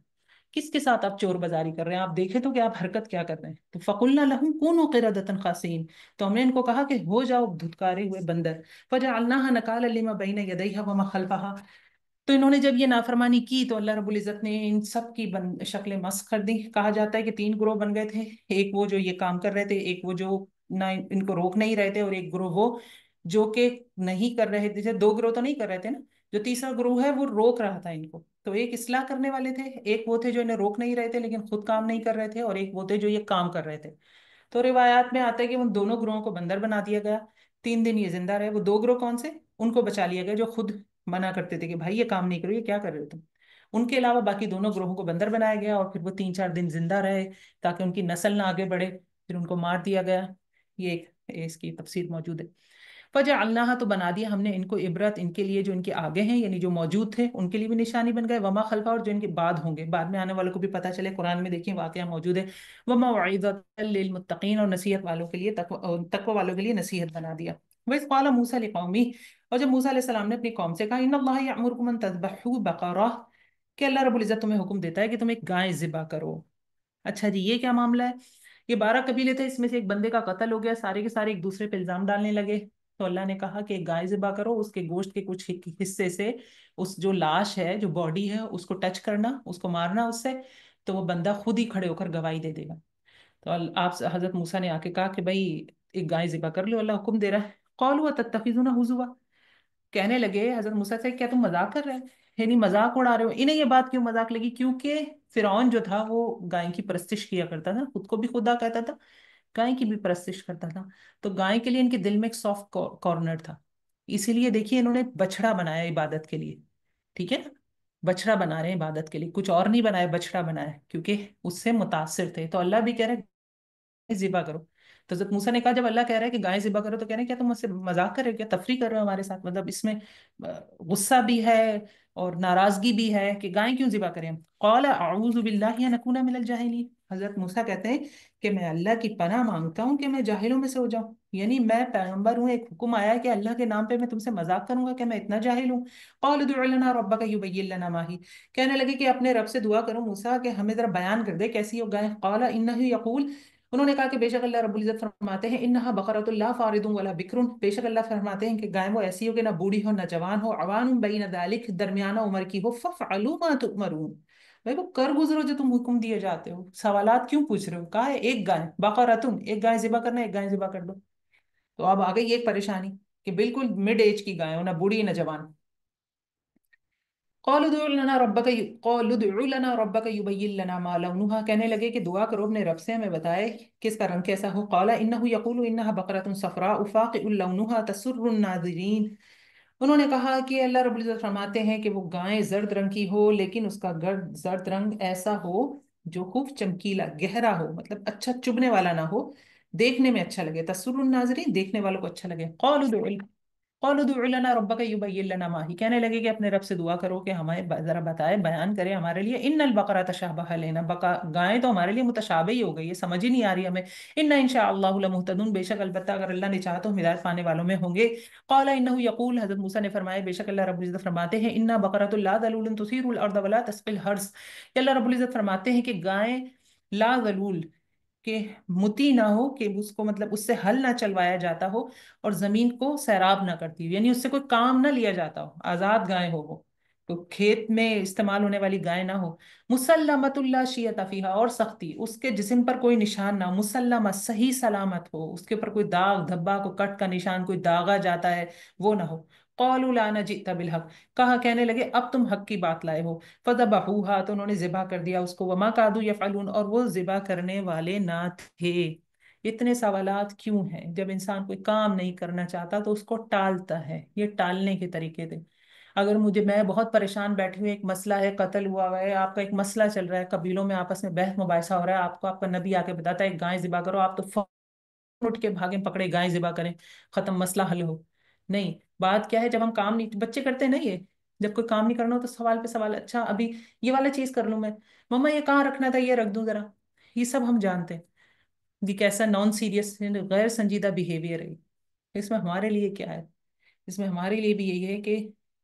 کس کے ساتھ آپ چور بازاری کر رہے ہیں؟ آپ دیکھیں تو کہ آپ حرکت کیا کر رہے ہیں۔ تو فَقُلْنَا لَهُمْ كُونُوا قِرَدَةً خَاسِئِينَ، تو ہم نے ان کو کہا کہ ہو جاؤ دھتکارے ہوئے بندر۔ فَجَعَلْنَاهَا نَكَالًا لِمَا بَيْنَ يَدَيْهَا وَمَا خَلْفَهَا، تو انہوں نے جب یہ نافرمانی کی تو اللہ رب العزت نے ان سب کی شکلیں مسخ کر دی۔ کہا جاتا ہے کہ تین گروہ بن گئے تھے، ایک وہ جو یہ کام کر رہے تھے، ایک وہ جو نہ ان کو روک نہیں رہے تھے، اور ایک گروہ وہ جو کہ نہیں کر رہے تھے، دو گروہ تو نہیں کر رہے تھے نا، جو تیسرا گروہ ہے وہ روک رہا تھا ان کو۔ تو ایک اصلاح کرنے والے تھے، ایک وہ تھے جو انہیں روک نہیں رہے تھے لیکن خود کام نہیں کر رہے تھے، اور ایک وہ تھے جو یہ کام کر رہے تھے۔ تو روایات میں آتا ہے کہ ان دونوں گروہوں کو بندر بنا دیا گیا، 3 دن یہ زندہ رہے۔ وہ دو گروہ کون سے؟ ان کو بچا لیا گیا جو خود منع کرتے تھے کہ بھائی یہ کام نہیں کرو، یہ کیا کر رہے ہو تم۔ ان کے علاوہ باقی دونوں گروہوں کو بندر بنایا گیا، اور پھر وہ 3-4 دن زندہ رہے تاکہ ان کی نسل نہ آگے بڑھے، پھر ان کو مار دیا گیا۔ یہ ایک اس کی تفسیر موجود ہے۔ فجعلناها، تو بنا دیا ہم نے ان کو عبرت، ان کے لیے جو ان کے آگے ہیں، یعنی جو موجود تھے ان کے لیے بھی نشانی بن گئے، وما خلفا، اور جو ان کے بعد ہوں گے، بعد میں آنے والوں کو بھی پتہ چلے۔ قرآن میں دیکھیں واقعہ موجود ہے، وموعظۃ للمتقین، اور نصیحت والوں کے لیے، تقوی والوں کے لیے نصیحت بنا دیا۔ وَإِذْ قَالَ مُوسَىٰ لِقَوْمِهِ، اور جب موسیٰ علیہ السلام نے اپنی قوم سے کہا، ان اللہ یأمرکم ان تذبحوا بقرہ، کہ اللہ رب العزت تمہیں حکم دیتا ہے کہ تم ایک گائے ذبح کرو۔ اچھا جی، یہ کیا معاملہ ہے؟ یہ 12 قبیلے تھے، اس میں سے ایک بندے کا قتل ہو گیا، سارے کے سارے ایک دوسرے پہ الزام ڈالنے لگے۔ تو اللہ نے کہا کہ ایک گائے ذبح کرو، اس کے گوشت کے کچھ حصے سے اس جو لاش ہے، جو باڈی ہے، اس کو ٹچ کرنا، اس کو مارنا اس سے، تو وہ بندہ خود ہی کھڑے ہو کر گواہی دے دے گا۔ تو آپ سے حضرت موسیٰ نے آ کے کہا کہ بھائی ایک گائے ذبح کر لو، اللہ حکم دے رہا ہے۔ قالوا اتتخذون ہزوا، کہنے لگے حضرت موسیٰ سے کیا تم مذاق کر رہے ہیں، یعنی مذاق اڑا رہے ہو؟ انہیں یہ بات کیوں مذاق لگی؟ کیونکہ فرعون جو تھا وہ گائے کی پرستش کیا کرتا تھا، خود کو بھی خدا کہتا تھا، گائے کی بھی پرستش کرتا تھا۔ تو گائے کے لیے ان کے دل میں ایک سافٹ کارنر تھا، اسی لیے دیکھیے انہوں نے بچڑا بنایا عبادت کے لیے، ٹھیک ہے نا، بچڑا بنا رہے ہیں عبادت کے لیے، کچھ اور نہیں بنایا، بچڑا بنایا کیونکہ اس سے متاثر تھے۔ تو اللہ بھی کہہ رہے ذبح کرو۔ تو حضرت موسیٰ نے کہا جب اللہ کہہ رہا ہے کہ گائے ذبح کرو تو کہہ رہے ہیں کیا تم مجھ سے مذاق کر رہے ہو، کیا تفریح کر رہے ہو ہمارے ساتھ؟ مطلب اس میں غصہ بھی ہے اور ناراضگی بھی ہے کہ گائے کیوں ذبح کریں۔ قال اعوذ باللہ ان اکون من الجاہلین، حضرت موسیٰ کہتے ہیں کہ میں اللہ کی پناہ مانگتا ہوں کہ میں جاہلوں میں سے ہو جاؤں، یعنی میں پیغمبر ہوں، ایک حکم آیا ہے کہ اللہ کے نام پہ میں تم سے مذاق کروں گا، کہ میں اتنا جاہل ہوں۔ قال ادع لنا ربک یبین لنا ما ہی، کہنے لگے کہ اپنے رب سے دعا کرو موسیٰ کہ ہمیں ذرا بیان کر دے کیسی ہو گائے۔ قال انہ یقول، انہوں نے کہا کہ بے شک اللہ رب العزت فرماتے ہیں انہا بقرۃ لا فارض ولا بکر، بے شک اللہ فرماتے ہیں کہ گائے وہ ایسی ہو کہ نہ بوڑھی ہو نہ جوان ہو، عوان بین ذالک، درمیانہ عمر کی ہو، فافعلوا ما تؤمرون، بھائی وہ کر گزرو جو تم حکم دیے جاتے ہو، سوالات کیوں پوچھ رہے ہو؟ کہا ہے ایک گائے، بقرۃ، ایک گائے ذبح کرنا، ایک گائے ذبح کر دو۔ تو اب آ گئی ایک پریشانی کہ بالکل مڈ ایج کی گائے ہو، نہ بوڑھی نہ جوان۔ قالوا ادع لنا ربک، قالوا ادع لنا ربک یبین لنا ما لونها، کہنے لگے کہ دعا کرو اپنے رب سے ہمیں بتائے کہ اس کا رنگ کیسا ہو۔ قال انه یقول انها بقرۃ صفراء فاقع لونها تسر الناظرین، انہوں نے کہا کہ اللہ رب العزت فرماتے ہیں کہ وہ گائے زرد رنگ کی ہو لیکن اس کا زرد رنگ ایسا ہو جو خوب چمکیلا گہرا ہو، مطلب اچھا چبھنے والا نہ ہو، دیکھنے میں اچھا لگے، تسر الناظرین، دیکھنے والوں کو اچھا لگے۔ قالوا ادع لنا ربک یبین لنا ما ہی، کہنے لگے کہ اپنے رب سے دعا کرو کہ ہمیں ذرا بتائے، بیان کرے ہمارے لیے۔ ان البقرہ تشابہ علینا، گائیں تو ہمارے لیے متشابہ ہی ہو گئی ہے، سمجھ ہی نہیں آ رہی ہمیں۔ ان انشاء اللہ لمہتدون، بے شک البتہ اگر اللہ نے چاہا تو ہم ہدایت پانے والوں میں ہوں گے۔ قال انه یقول، حضرت موسیٰ نے فرمایا بے شک اللہ رب العزت فرماتے ہیں انا بقرۃ لا ذلول تثیر الارض ولا تسقی الحرث، کہ اللہ رب العزت فرماتے ہیں کہ گائیں لا ذلول، کہ متی نہ ہو، کہ اس کو مطلب اس سے ہل نہ چلوایا جاتا ہو اور زمین کو سیراب نہ کرتی ہو، یعنی اس سے کوئی کام نہ لیا جاتا ہو، آزاد گائے ہو وہ، تو کھیت میں استعمال ہونے والی گائے نہ ہو، مسلمت اللہ شیعت فیہا، اور سختی، اس کے جسم پر کوئی نشان نہ ہو، مسلمت صحیح سلامت ہو، اس کے اوپر کوئی داغ دھبا کو کٹ کا نشان کوئی داغا جاتا ہے وہ نہ ہو۔ قالوا لا جئت بالحق، کہا کہنے لگے اب تم حق کی بات لائے ہو، فذبحوها، تو انہوں نے ذبح کر دیا اس کو، وما کادوا یفعلون، اور وہ ذبح کرنے والے نہ تھے۔ اتنے سوالات کیوں ہیں؟ جب انسان کوئی کام نہیں کرنا چاہتا تو اس کو ٹالتا ہے، یہ ٹالنے کے طریقے تھے۔ اگر میں بہت پریشان بیٹھی ہوں، ایک مسئلہ ہے، قتل ہوا ہوا ہے، آپ کا ایک مسئلہ چل رہا ہے، قبیلوں میں آپس میں بحث مباحثہ ہو رہا ہے، آپ کو آپ کا نبی آ کے بتاتا ہے ایک گائے ذبح کرو، آپ تو فوراً اٹھ کے بھاگیں پکڑے گائے ذبح کریں، ختم، مسئلہ حل ہو۔ نہیں، بات کیا ہے، جب ہم کام نہیں، بچے کرتے ہیں نا یہ، جب کوئی کام نہیں کرنا ہو تو سوال پہ سوال، اچھا ابھی یہ والا چیز کر لوں میں، مما یہ کہاں رکھنا تھا، یہ رکھ دوں ذرا، یہ سب ہم جانتے ہیں۔ یہ کیسا نان سیریس غیر سنجیدہ بیہیویئر ہے۔ اس میں ہمارے لیے کیا ہے؟ اس میں ہمارے لیے بھی یہی ہے کہ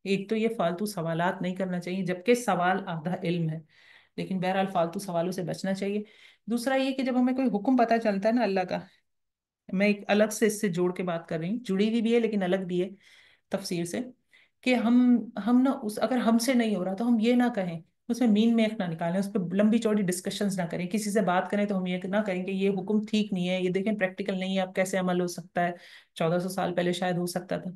ایک تو یہ فالتو سوالات نہیں کرنا چاہیے، جبکہ سوال آدھا علم ہے، لیکن بہرحال فالتو سوالوں سے بچنا چاہیے۔ دوسرا یہ کہ جب ہمیں کوئی حکم پتہ چلتا ہے نا اللہ کا، میں ایک الگ سے اس سے جوڑ کے بات کر رہی ہوں، جڑی ہوئی بھی ہے لیکن الگ بھی ہے تفسیر سے، کہ ہم نا اگر ہم سے نہیں ہو رہا تو ہم یہ نہ کہیں، اس میں مین میخ نہ نکالیں، اس پہ لمبی چوڑی ڈسکشنز نہ کریں، کسی سے بات کریں تو ہم یہ نہ کریں کہ یہ حکم ٹھیک نہیں ہے، یہ دیکھیں پریکٹیکل نہیں ہے، اب کیسے عمل ہو سکتا ہے، 1400 سال پہلے شاید ہو سکتا تھا۔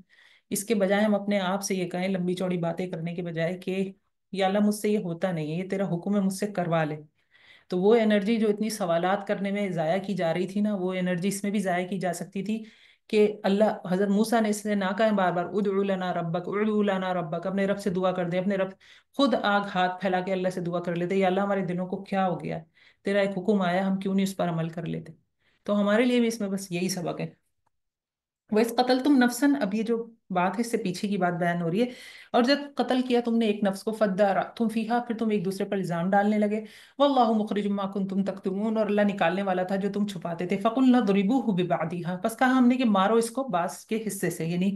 اس کے بجائے ہم اپنے آپ سے یہ کہیں، لمبی چوڑی باتیں کرنے کے بجائے، کہ یا اللہ مجھ سے یہ ہوتا نہیں ہے، یہ تیرا حکم ہے، مجھ سے کروا لے۔ تو وہ انرجی جو اتنی سوالات کرنے میں ضائع کی جا رہی تھی نا، وہ انرجی اس میں بھی ضائع کی جا سکتی تھی کہ اللہ، حضرت موسیٰ نے اس سے نہ کہا بار بار ادعو لنا ربک ادعو لنا ربک، اپنے رب سے دعا کر دے، اپنے رب خود آگ ہاتھ پھیلا کے اللہ سے دعا کر لیتے، یا اللہ ہمارے دلوں کو کیا ہو گیا ہے، تیرا ایک حکم آیا، ہم کیوں نہیں اس پر عمل کر لیتے؟ تو ہمارے لیے بھی اس میں بس یہی سبق ہے۔ ویس قتل تم نفسن، اب یہ جو بات ہے اس سے پیچھے کی بات بیان ہو رہی ہے، اور جب قتل کیا تم نے ایک نفس کو، فدارأتم فیہا، پھر تم ایک دوسرے پر الزام ڈالنے لگے، واللہ مخرج ما کنتم تکتمون، اور اللہ نکالنے والا تھا جو تم چھپاتے تھے، فقلنا ضربوہ ببعضہا، پس کہا ہم نے کہ مارو اس کو بعض کے حصے سے، یعنی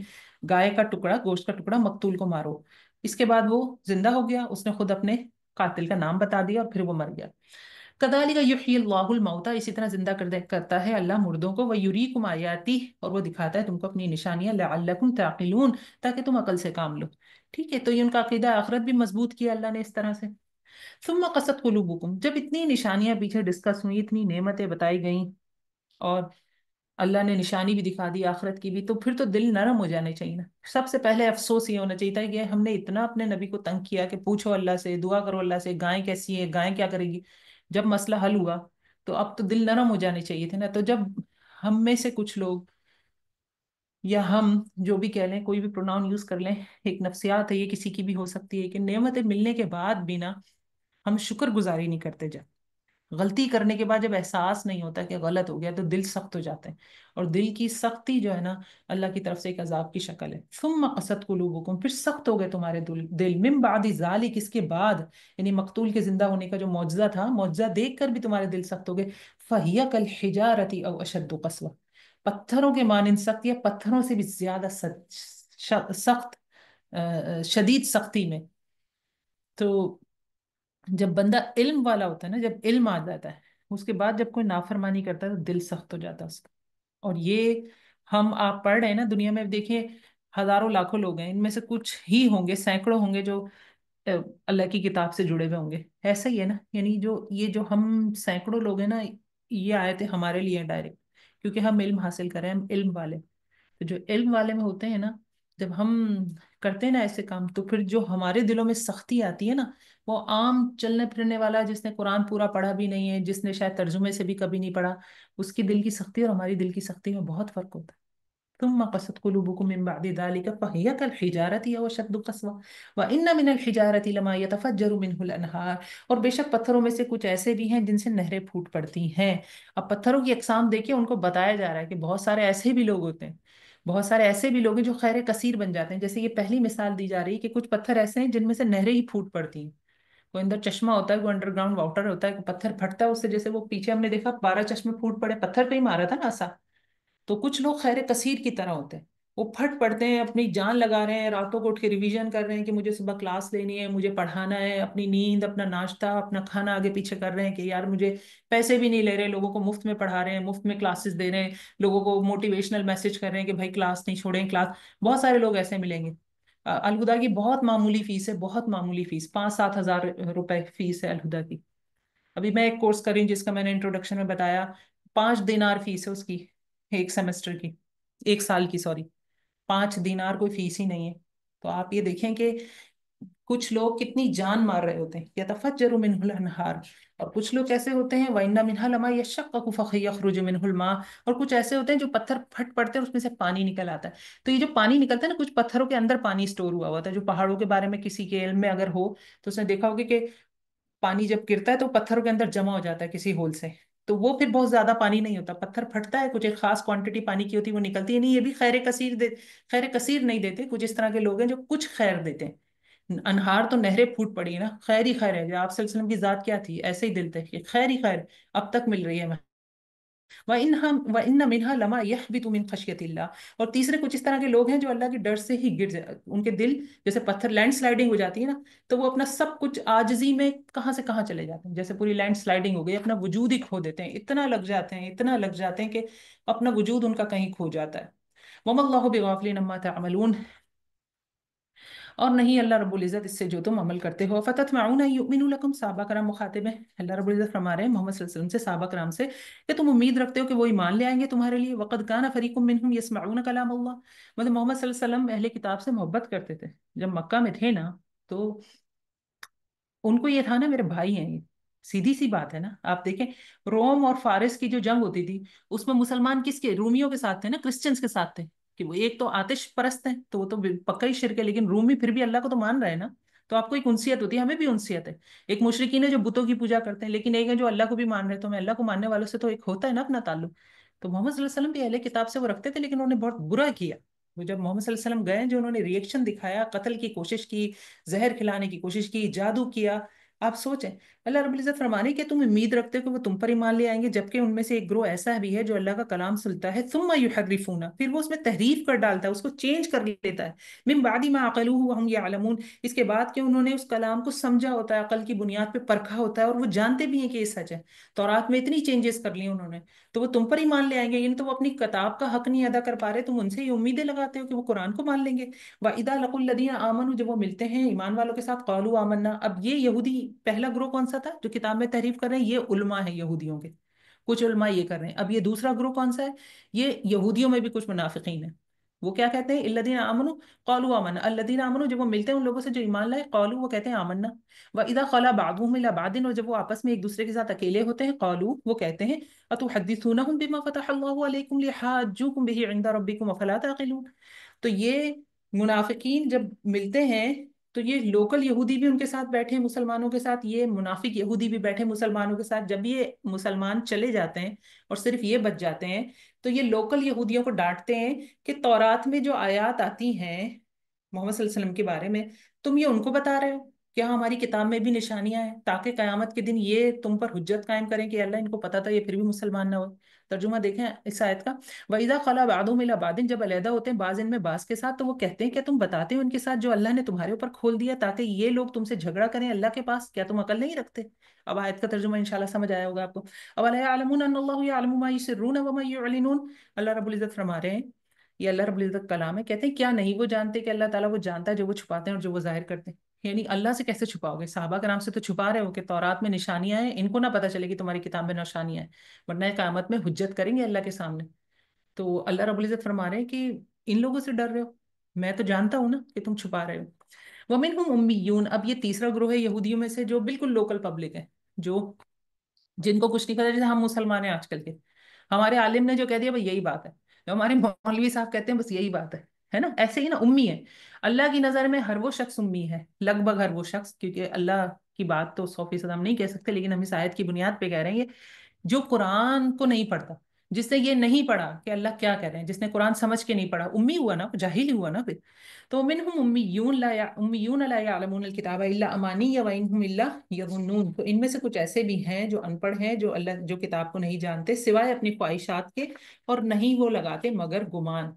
گائے کا ٹکڑا، گوشت کا ٹکڑا، مقتول کو مارو۔ اس کے بعد وہ زندہ ہو گیا، اس نے خود اپنے قاتل کا نام بتا دیا اور پھر وہ مر گیا۔ کذالک یحیی اللہ الموتى، اسی طرح زندہ کرتا ہے اللہ مردوں کو، ویریکم آیاتہ، اور وہ دکھاتا ہے تم کو اپنی نشانیاں، لعلکم تعقلون، تاکہ تم عقل سے کام لو۔ ٹھیک ہے، تو یہ ان کا عقیدہ آخرت بھی مضبوط کیا اللہ نے اس طرح سے۔ ثم قست قلوبکم، جب اتنی نشانیاں پیچھے ڈسکس ہوئی، اتنی نعمتیں بتائی گئیں، اور اللہ نے نشانی بھی دکھا دی آخرت کی بھی، تو پھر تو دل نرم ہو جانے چاہیے نا۔ سب سے پہلے افسوس یہ ہونا چاہیے تھا کہ ہم نے اتنا اپنے نبی کو تنگ کیا کہ پوچھو اللہ سے، دعا کرو اللہ سے، گائیں کیسی ہے، گائیں کیا کرے گی، جب مسئلہ حل ہوا تو اب تو دل نرم ہو جانے چاہیے تھے نا۔ تو جب ہم میں سے کچھ لوگ، یا ہم جو بھی کہہ لیں، کوئی بھی پروناؤن یوز کر لیں، ایک نفسیات ہے یہ، کسی کی بھی ہو سکتی ہے کہ نعمتیں ملنے کے بعد بھی نا ہم شکر گزاری نہیں کرتے، جب غلطی کرنے کے بعد جب احساس نہیں ہوتا کہ غلط ہو گیا تو دل سخت ہو جاتے ہیں، اور دل کی سختی جو ہے نا اللہ کی طرف سے ایک عذاب کی شکل ہے۔ ثم قست قلوبکم، پھر سخت ہو گئے تمہارے دل، من بعد ذالک، اس کے بعد، یعنی مقتول کے زندہ ہونے کا جو معجزہ تھا، معجزہ دیکھ کر بھی تمہارے دل سخت ہو گئے، فہی کالحجارۃ او اشد قسوہ، پتھروں کے مانند سخت، یا پتھروں سے بھی زیادہ سخت، شدید سختی میں۔ تو جب بندہ علم والا ہوتا ہے نا، جب علم آ جاتا ہے، اس کے بعد جب کوئی نافرمانی کرتا ہے تو دل سخت ہو جاتا ہے اس کا۔ اور یہ ہم آپ پڑھ رہے ہیں نا، دنیا میں دیکھیں ہزاروں لاکھوں لوگ ہیں، ان میں سے کچھ ہی ہوں گے، سینکڑوں ہوں گے جو اہ، اللہ کی کتاب سے جڑے ہوئے ہوں گے، ایسا ہی ہے نا، یعنی جو ہم سینکڑوں لوگ ہیں نا، یہ آیتیں ہمارے لیے ڈائریکٹ، کیونکہ ہم علم حاصل کریں، ہم علم والے، تو جو علم والے میں ہوتے ہیں نا، جب ہم کرتے ہیں نا ایسے کام، تو پھر جو ہمارے دلوں میں سختی آتی ہے نا، وہ عام چلنے پھرنے والا جس نے قرآن پورا پڑھا بھی نہیں ہے، جس نے شاید ترجمے سے بھی کبھی نہیں پڑھا، اس کی دل کی سختی اور ہماری دل کی سختی میں بہت فرق ہوتا ہے۔ ثم قست قلوبكم من بعد ذلك فهي كالحجارة أو أشد قسوة وإن من الحجارة لما يتفجر منه الأنهار، اور بے شک پتھروں میں سے کچھ ایسے بھی ہیں جن سے نہریں پھوٹ پڑتی ہیں۔ اب پتھروں کی اقسام دیکھیں، ان کو بتایا جا رہا ہے کہ بہت سارے ایسے بھی لوگ ہوتے ہیں، بہت سارے ایسے بھی لوگ ہیں جو خیر کثیر بن جاتے ہیں، جیسے یہ پہلی مثال دی جا رہی ہے کہ کچھ پتھر ایسے ہیں جن میں سے نہریں ہی پھوٹ پڑتی ہیں، کوئی اندر چشمہ ہوتا ہے، کوئی انڈر گراؤنڈ واٹر ہوتا ہے، کوئی پتھر پھٹتا ہے اس سے، جیسے وہ پیچھے ہم نے دیکھا 12 چشمے پھوٹ پڑے، پتھر پہ ہی مارا تھا نا ایسا۔ تو کچھ لوگ خیر کثیر کی طرح ہوتے ہیں، وہ پھٹ پڑتے ہیں، اپنی جان لگا رہے ہیں، راتوں کو اٹھ کے ریویژن کر رہے ہیں کہ مجھے صبح کلاس لینی ہے، مجھے پڑھانا ہے، اپنی نیند، اپنا ناشتہ، اپنا کھانا آگے پیچھے کر رہے ہیں کہ یار مجھے پیسے بھی نہیں لے رہے، لوگوں کو مفت میں پڑھا رہے ہیں، مفت میں کلاسز دے رہے ہیں، لوگوں کو موٹیویشنل میسج کر رہے ہیں کہ بھائی کلاس نہیں چھوڑیں، کلاس، بہت سارے لوگ ایسے ملیں گے۔ الہدا کی بہت معمولی فیس ہے، بہت معمولی فیس، 5-7 ہزار روپے فیس ہے الہدا کی. ابھی میں ایک کورس کر رہی ہوں جس کا میں نے انٹروڈکشن میں بتایا، 5 دینار فیس ہے اس کی، ایک سیمسٹر کی، ایک سال کی، سوری. 5 دینار کوئی فیس ہی نہیں ہے. تو آپ یہ دیکھیں کہ کچھ لوگ کتنی جان مار رہے ہوتے ہیں، یتفجر منہ الانہار. اور کچھ لوگ ایسے ہوتے ہیں وَإِنَّ مِنْهَا لَمَا يَشَّقَّقُ فَيَخْرُجُ مِنْهُ الْمَاءُ. اور کچھ ایسے ہوتے ہیں جو پتھر پھٹ پڑتے ہیں اس میں سے پانی نکل آتا ہے. تو یہ جو پانی نکلتا ہے نا، کچھ پتھروں کے اندر پانی اسٹور ہوا ہوتا ہے. جو پہاڑوں کے بارے میں کسی کے علم میں اگر ہو تو اس نے دیکھا ہوگا کہ پانی جب گرتا ہے تو پتھروں کے اندر جمع ہو جاتا ہے کسی ہول سے. تو وہ پھر بہت زیادہ پانی نہیں ہوتا، پتھر پھٹتا ہے، کچھ ایک خاص کوانٹٹی پانی کی ہوتی ہے وہ نکلتی ہے. نہیں، یہ بھی خیر کثیر خیر کثیر نہیں دیتے. کچھ اس طرح کے لوگ ہیں جو کچھ خیر دیتے ہیں. انہار تو نہریں پھوٹ پڑی ہے نا، خیر ہی خیر ہے. جو آپ صلی اللہ علیہ وسلم کی ذات کیا تھی، ایسے ہی دل تھے کہ خیر ہی خیر اب تک مل رہی ہے ہمیں. وَإِنَّ مِنْهَا لَمَا يَحْبِطُ مِنْ خَشْيَةِ اللَّهِ. اور تیسرے کچھ اس طرح کے لوگ ہیں جو اللہ کے ڈر سے ہی گر جائے، ان کے دل جیسے پتھر لینڈ سلائڈنگ ہو جاتی ہے نا، تو وہ اپنا سب کچھ عاجزی میں کہاں سے کہاں چلے جاتے ہیں. جیسے پوری لینڈ سلائڈنگ ہو گئی، اپنا وجود ہی کھو دیتے ہیں. اتنا لگ جاتے ہیں، اتنا لگ جاتے ہیں کہ اپنا وجود ان کا کہیں کھو جاتا ہے. وَمَا اللَّهُ بِغَافِلٍ عَمَّا تَعْمَلُونَ. اور نہیں اللہ رب العزت اس سے جو تم عمل کرتے ہو. فَتَطْمَعُونَ أَن يُؤْمِنُوا لَكُمْ. صحابہ کرام مخاطب ہیں، اللہ رب العزت فرما رہے ہیں محمد صلی اللہ علیہ وسلم سے، صحابہ کرام سے، کہ تم امید رکھتے ہو کہ وہ ایمان لے آئیں گے تمہارے لیے. وَقَدْ كَانَ فَرِيقٌ مِّنْهُمْ يَسْمَعُونَ كَلَامَ اللَّهِ. مطلب محمد صلی اللہ علیہ وسلم اہل کتاب سے محبت کرتے تھے. جب مکہ میں تھے نا تو ان کو یہ تھا نا میرے بھائی ہیں یہ. سیدھی سی بات ہے نا. آپ دیکھیں روم اور فارس کی جو جنگ ہوتی تھی اس میں مسلمان کس کے، رومیوں کے ساتھ تھے نا، کرسچنس کے ساتھ تھے. کہ وہ ایک تو آتش پرست ہیں تو وہ تو پکا ہی شرک ہے، لیکن رومی پھر بھی اللہ کو تو مان رہے ہیں نا. تو آپ کو ایک انسیت ہوتی ہے، ہمیں بھی انسیت ہے. ایک مشرکین ہے جو بتوں کی پوجا کرتے ہیں، لیکن ایک ہے جو اللہ کو بھی مان رہے ہیں. تو ہمیں اللہ کو ماننے والوں سے تو ایک ہوتا ہے نا اپنا تعلق. تو محمد صلی اللہ علیہ وسلم بھی اہل کتاب سے وہ رکھتے تھے، لیکن انہوں نے بہت برا کیا. وہ جب محمد صلی اللہ علیہ وسلم گئے، جو انہوں نے ریئیکشن دکھایا، قتل کی کوشش کی، زہر کھلانے کی کوشش کی، جادو کیا. آپ سوچیں اللہ رب العزت فرمانے کہ تم امید رکھتے ہو کہ وہ تم پر ایمان لے آئیں گے، جبکہ ان میں سے ایک گروہ ایسا بھی ہے جو اللہ کا کلام سنتا ہے ثم یحرفون، پھر وہ اس میں تحریف کر ڈالتا ہے، اس کو چینج کر لیتا ہے. من بعد ما عقلوه وهم يعلمون، اس کے بعد کہ انہوں نے اس کلام کو سمجھا ہوتا ہے، عقل کی بنیاد پہ پرکھا ہوتا ہے، اور وہ جانتے بھی ہیں کہ یہ سچ ہے. تورات میں اتنی چینجز کر لی انہوں نے، تو وہ تم پر ایمان لے آئیں گے. یعنی تو وہ اپنی کتاب کا حق نہیں ادا کر پا رہے، تم ان سے یہ امیدیں لگاتے ہو کہ وہ قرآن کو مان لیں گے. وَإِذَا لَقُوا الَّذِينَ آمَنُوا، جب وہ ملتے ہیں ایمان والوں کے ساتھ، قَالُوا آمَنَّا. اب یہ یہودی پہلا گروہ کون سا تھا جو کتاب میں تحریف کر رہے ہیں؟ یہ علماء ہیں یہودیوں کے، کچھ علماء یہ کر رہے ہیں. اب یہ دوسرا گروہ کون سا ہے؟ یہ یہودیوں میں بھی کچھ منافقین ہیں. وہ کیا کہتے ہیں؟ الذین آمنوا قالوا آمنا. الذین آمنوا، جب وہ ملتے ہیں ان لوگوں سے جو ایمان لائے، قالوا وہ کہتے ہیں آمنا. وَإِذَا خَلَا بَعْضُهُمْ إِلَىٰ بَعْضٍ، اور جب وہ آپس میں ایک دوسرے کے ساتھ اکیلے ہوتے ہیں، قالوا وہ کہتے ہیں أَتُحَدِّثُونَهُم بِمَا فَتَحَ اللَّهُ عَلَيْكُمْ لِيُحَاجُّوكُم بِهِ عِندَ رَبِّكُمْ أَفَلَا تَعْقِلُونَ. تو یہ منافقین جب ملتے ہیں تو یہ لوکل یہودی بھی ان کے ساتھ بیٹھے مسلمانوں کے ساتھ، یہ منافق یہودی بھی بیٹھے مسلمانوں کے ساتھ. جب یہ مسلمان چلے جاتے ہیں اور صرف یہ بچ جاتے ہیں تو یہ لوکل یہودیوں کو ڈانٹتے ہیں کہ تورات میں جو آیات آتی ہیں محمد صلی اللہ علیہ وسلم کے بارے میں، تم یہ ان کو بتا رہے ہو. کیا ہماری کتاب میں بھی نشانیاں ہیں تاکہ قیامت کے دن یہ تم پر حجت قائم کریں کہ اللہ ان کو پتا تھا یہ پھر بھی مسلمان نہ ہو. ترجمہ دیکھیں اس آیت کا. وَإِذَا خَلَا بَعْضُهُمْ إِلَىٰ بَعْضٍ، جب علیحدہ ہوتے ہیں بعض ان میں بعض کے ساتھ، تو وہ کہتے ہیں کیا تم بتاتے ہو ان کے ساتھ جو اللہ نے تمہارے اوپر کھول دیا تاکہ یہ لوگ تم سے جھگڑا کریں اللہ کے پاس؟ کیا تم عقل نہیں رکھتے؟ اب آیت کا ترجمہ انشاءاللہ سمجھ آیا ہوگا آپ کو. أَوَلَا يَعْلَمُونَ أَنَّ اللَّهَ يَعْلَمُ مَا يُسِرُّونَ وَمَا يُعْلِنُونَ. اللہ رب العزت فرما رہے ہیں، یہ اللہ رب العزت کا کلام ہے، کہتے ہیں کیا نہیں وہ جانتے کہ اللہ تعالیٰ وہ جانتا ہے جو وہ چھپاتے ہیں اور جو وہ ظاہر کرتے ہیں. یعنی اللہ سے کیسے چھپاؤ گے؟ صحابہ کرام سے تو چھپا رہے ہو کہ تورات میں نشانیاں ہیں، ان کو نہ پتہ چلے کہ تمہاری کتاب میں نشانیاں ہیں، ورنہ قیامت میں حجت کریں گے اللہ کے سامنے. تو اللہ رب العزت فرما رہے ہیں کہ ان لوگوں سے ڈر رہے ہو، میں تو جانتا ہوں نا کہ تم چھپا رہے ہو. وَمِنْهُمْ أُمِّيُّونَ، اب یہ تیسرا گروہ ہے یہودیوں میں سے جو بالکل لوکل پبلک ہے، جو جن کو کچھ نہیں پتا. جیسے ہم مسلمان ہیں آج کل کے، ہمارے عالم نے جو کہہ دیا بھائی یہی بات ہے، جو ہمارے مولوی صاحب کہتے ہیں بس یہی بات ہے نا. ایسے ہی نا امی ہے. اللہ کی نظر میں ہر وہ شخص امی ہے، لگ بھگ ہر وہ شخص، کیونکہ اللہ کی بات تو 100% ہم نہیں کہہ سکتے، لیکن ہم اس آیت کی بنیاد پہ کہہ رہے ہیں یہ جو قرآن کو نہیں پڑھتا، جس نے یہ نہیں پڑھا کہ اللہ کیا کہہ رہے ہیں، جس نے قرآن سمجھ کے نہیں پڑھا، امی ہوا نا، جاہل ہی ہوا نا پھر. تو منہم امیون لا یعلمون الکتاب الا امانی وانہم الا یظنون. تو ان میں سے کچھ ایسے بھی ہیں جو ان پڑھ ہیں، جو اللہ جو کتاب کو نہیں جانتے سوائے اپنی خواہشات کے، اور نہیں وہ لگاتے مگر گمان.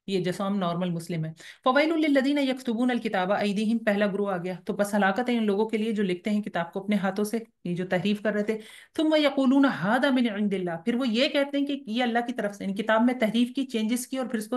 یہ جیسا ہم نارمل مسلم ہیں. فویل للذین یکتبون الکتاب ایدیہم، پہلا گروہ آ گیا. تو بس ہلاکت ہے ان لوگوں کے لیے جو لکھتے ہیں کتاب کو اپنے ہاتھوں سے، یہ جو تحریف کر رہے تھے. ثم یقولون ھذا من عند اللہ، پھر وہ یہ کہتے ہیں کہ یہ اللہ کی طرف سے، ان کتاب میں تحریف کی، چینجز کی، اور پھر اس کو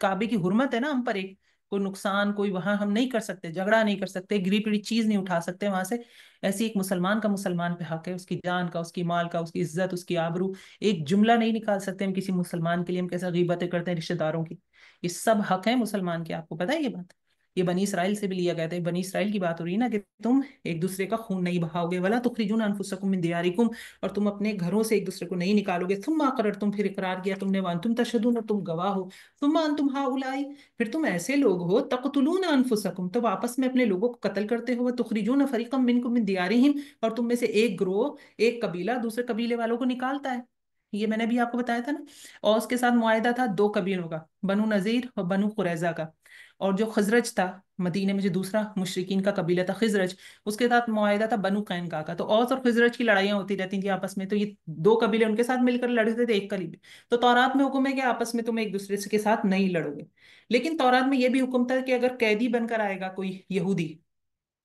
کعبے کی حرمت ہے نا ہم پر ایک، کوئی نقصان، کوئی وہاں ہم نہیں کر سکتے، جھگڑا نہیں کر سکتے، گری پڑی چیز نہیں اٹھا سکتے وہاں سے. ایسی ایک مسلمان کا مسلمان پہ حق ہے، اس کی جان کا، اس کی مال کا، اس کی عزت، اس کی آبرو. ایک جملہ نہیں نکال سکتے ہم کسی مسلمان کے لیے، ہم کیسا غیبتیں کرتے ہیں رشتہ داروں کی. یہ سب حق ہیں مسلمان کے، آپ کو پتہ ہے یہ بات؟ یہ بنی اسرائیل سے بھی لیا گیا تھا. بنی اسرائیل کی بات ہو رہی ہے نا کہ تم ایک دوسرے کا خون نہیں بہاؤ گے، ولا تخرجون انفسکم من دیارکم، اور تم اپنے گھروں سے ایک دوسرے کو نہیں نکالو گے. ثم اقررتم، پھر اقرار کیا تم نے، وانتم تشہدون، اور تم گواہ ہو. ثم انتم ہؤلاء، پھر تم ایسے لوگ ہو، تقتلون انفسکم، تم آپس میں اپنے لوگوں کو قتل کرتے ہو، تخرجون فریقا منکم من دیارہم، اور تم میں سے ایک گروہ، ایک قبیلہ دوسرے قبیلے والوں کو نکالتا ہے. یہ میں نے بھی آپ کو بتایا تھا نا. اور اس کے ساتھ معاہدہ تھا دو قبیلوں کا، بنو نذیر اور بنو قریظہ کا. اور جو خزرج تھا مدینے میں، جو دوسرا مشرکین کا قبیلہ تھا خزرج، اس کے ساتھ معاہدہ تھا بنو قینقاع کا. تو اوس اور خزرج کی لڑائیاں ہوتی رہتی تھیں آپس میں، تو یہ دو قبیلے ان کے ساتھ مل کر لڑتے تھے ایک قبیلے. تو تورات میں حکم ہے کہ آپس میں تم ایک دوسرے کے ساتھ نہیں لڑو گے. لیکن تورات میں یہ بھی حکم تھا کہ اگر قیدی بن کر آئے گا کوئی یہودی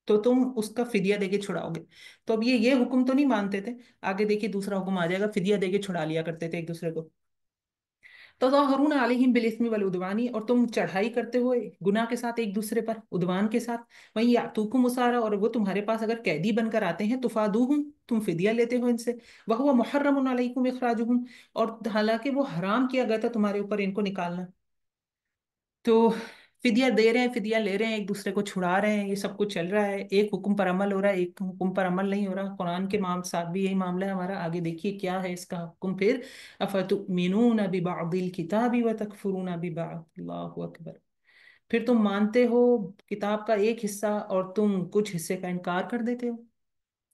تو تم اس کا فدیہ دے کے چھڑاؤ گے. تو اب یہ حکم تو نہیں مانتے تھے. آگے دیکھیے دوسرا حکم آ جائے گا، فدیہ دے کے چھڑا لیا کرتے تھے ایک دوسرے کو. تظاہرون علیہم بالاسم والعدوان، اور تم چڑھائی کرتے ہوئے گناہ کے ساتھ ایک دوسرے پر، عدوان کے ساتھ. وہیں یاتوکم اسارا، اور وہ تمہارے پاس اگر قیدی بن کر آتے ہیں، تفادوہم، تم فدیہ لیتے ہو ان سے. وہو محرم علیکم اخراجہم، اور حالانکہ وہ حرام کیا گیا تھا تمہارے اوپر ان کو نکالنا. تو فدیہ دے رہے ہیں، فدیہ لے رہے ہیں، ایک دوسرے کو چھڑا رہے ہیں، یہ سب کچھ چل رہا ہے. ایک حکم پر عمل ہو رہا ہے، ایک حکم پر عمل نہیں ہو رہا. قرآن کے ساتھ بھی یہی معاملہ ہے ہمارا. آگے دیکھیے کیا ہے اس کا حکم پھر. افتؤمنون ببعض الکتاب وتکفرون ببعض، اللہ اکبر. پھر تم مانتے ہو کتاب کا ایک حصہ اور تم کچھ حصے کا انکار کر دیتے ہو.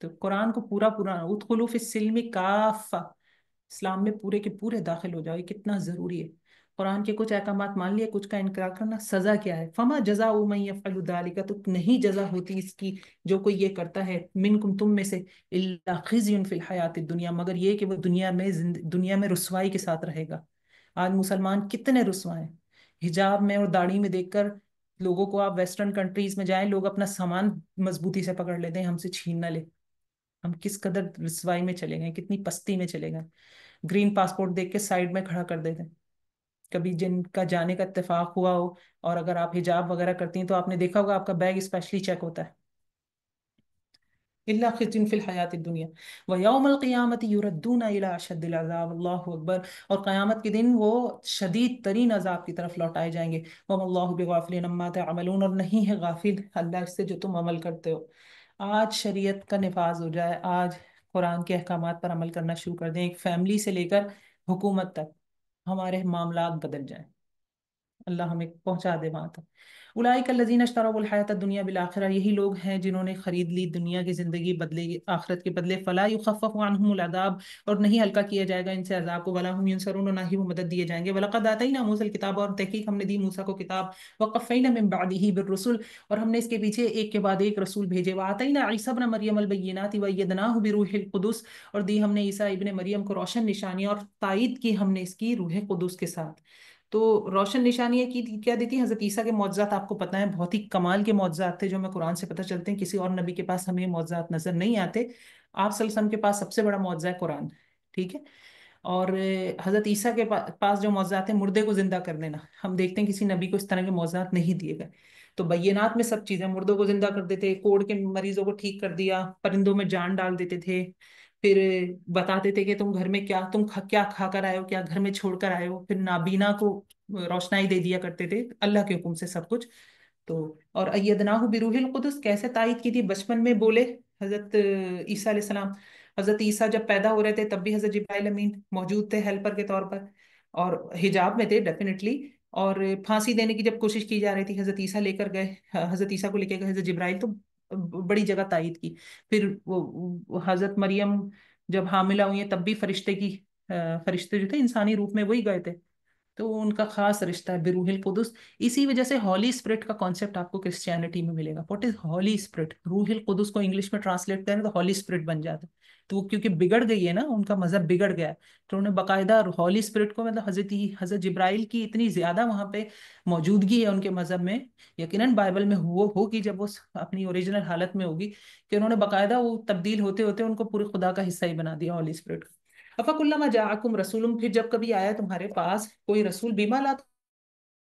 تو قرآن کو پورا پورا ادخلوا فی السلم کافہ، اسلام میں پورے کے پورے داخل ہو جاؤ، یہ کتنا ضروری ہے. قرآن کے کچھ احکامات مان لیے، کچھ کا انکار کرنا. سزا کیا ہے؟ فما جزاء من یفعل ذلک، تو نہیں جزا ہوتی اس کی جو کوئی یہ کرتا ہے، منکم، تم میں سے، الا خزی فی الحیات الدنیا، مگر یہ کہ وہ دنیا میں رسوائی کے ساتھ رہے گا. آج مسلمان کتنے رسوا ہیں. حجاب میں اور داڑھی میں دیکھ کر لوگوں کو، آپ ویسٹرن کنٹریز میں جائیں، لوگ اپنا سامان مضبوطی سے پکڑ لیتے ہیں، ہم سے چھین نہ لے. ہم کس قدر رسوائی میں چلے گئے، کتنی پستی میں چلے گئے. گرین پاسپورٹ دیکھ کے سائڈ میں کھڑا کر دیتے ہیں. کبھی جن کا جانے کا اتفاق ہوا ہو اور اگر آپ حجاب وغیرہ کرتی ہیں تو آپ نے دیکھا ہوگا آپ کا بیگ اسپیشلی چیک ہوتا ہے. اللہ خزي في الحیات الدنیا ویوم القیامت یردون الی اشد العذاب، اللہ اکبر. اور قیامت کے دن وہ شدید ترین عذاب کی طرف لوٹائے جائیں گے. وما اللہ بغافل عما تعملون، اور نہیں ہے غافل اللہ اس سے جو تم عمل کرتے ہو. آج شریعت کا نفاذ ہو جائے، آج قرآن کے احکامات پر عمل کرنا شروع کر دیں، ایک فیملی سے لے کر حکومت تک ہمارے معاملات بدل جائیں. اللہ ہمیں پہنچا دے وہاں تک. اولئک الذین اشتروا الحیاۃ الدنیا بالآخرہ، یہی لوگ ہیں جنہوں نے خرید لی دنیا کی زندگی بدلے آخرت کے بدلے. فلا یخفف عنہم العذاب، اور نہیں ہلکا کیا جائے گا ان سے عذاب کو. ولا هم ینصرون، نہ ہی وہ مدد دیے جائیں گے. ولقد آتینا موسیٰ الکتاب، اور تحقیق ہم نے دی موسیٰ کو کتاب. وقفینا من بعدہ بالرسل، اور ہم نے اس کے پیچھے ایک کے بعد ایک رسول بھیجے. وآتینا عیسی ابن مریم البینات وایدناہ بروح القدس، اور دی ہم نے عیسیٰ ابن مریم کو روشن نشانیاں، اور تائید کی ہم نے اس کی روح قدس کے ساتھ. تو روشن نشانیاں کی کیا دیتی ہیں؟ حضرت عیسیٰ کے معجزات آپ کو پتہ ہیں بہت ہی کمال کے معجزات تھے جو ہمیں قرآن سے پتہ چلتے ہیں. کسی اور نبی کے پاس ہمیں یہ معجزات نظر نہیں آتے. آپ صلی اللہ علیہ وسلم کے پاس سب سے بڑا معجزہ ہے قرآن، ٹھیک ہے. اور حضرت عیسیٰ کے پاس جو معجزات ہیں، مردے کو زندہ کر دینا، ہم دیکھتے ہیں کسی نبی کو اس طرح کے معجزات نہیں دیے گئے. تو بینات میں سب چیزیں، مردوں کو زندہ کر دیتے، کوڑ کے مریضوں کو ٹھیک کر دیا، پرندوں میں جان ڈال دیتے تھے. پھر بتاتے تھے کہ تم گھر میں کیا کھا کر آئے ہو، کیا گھر میں چھوڑ کر آئے ہو. پھر نابینا کو روشنائی دے دیا کرتے تھے اللہ کے حکم سے سب کچھ. تو اور ایدناہ بروح القدس، کیسے تائید کی تھی؟ بچپن میں بولے حضرت عیسیٰ علیہ السلام. حضرت عیسیٰ جب پیدا ہو رہے تھے تب بھی حضرت جبرائیل امین موجود تھے ہیلپر کے طور پر، اور حجاب میں تھے ڈیفینیٹلی. اور پھانسی دینے کی جب کوشش کی جا رہی تھی، حضرت عیسیٰ لے کر گئے، حضرت عیسیٰ کو لے کے گئے حضرت جبرائیل، تو بڑی جگہ تائید کی. پھر وہ حضرت مریم جب حاملہ ہوئی ہیں تب بھی فرشتے جو تھے انسانی روپ میں وہی گئے تھے. تو ان کا خاص رشتہ ہے بروح القدس. اسی وجہ سے ہولی اسپرٹ کا کانسیپٹ آپ کو کرسچینٹی میں ملے گا. What is Holy Spirit? روح القدس کو انگلش میں ٹرانسلیٹ کریں تو ہولی اسپرٹ بن جاتا ہے. تو وہ کیونکہ بگڑ گئی ہے نا، ان کا مذہب بگڑ گیا ہے، تو انہوں نے باقاعدہ ہولی اسپرٹ کو، مطلب حضرت جبرائیل کی اتنی زیادہ وہاں پہ موجودگی ہے ان کے مذہب میں، یقیناً بائبل میں وہ ہوگی جب وہ اپنی اوریجنل حالت میں ہوگی، کہ انہوں نے باقاعدہ وہ تبدیل ہوتے ہوتے ان کو پورے خدا کا حصہ ہی بنا دیا ہولی اسپرٹ کا. افکلما جاءکم رسول، پھر جب کبھی آیا تمہارے پاس کوئی رسول، بما لا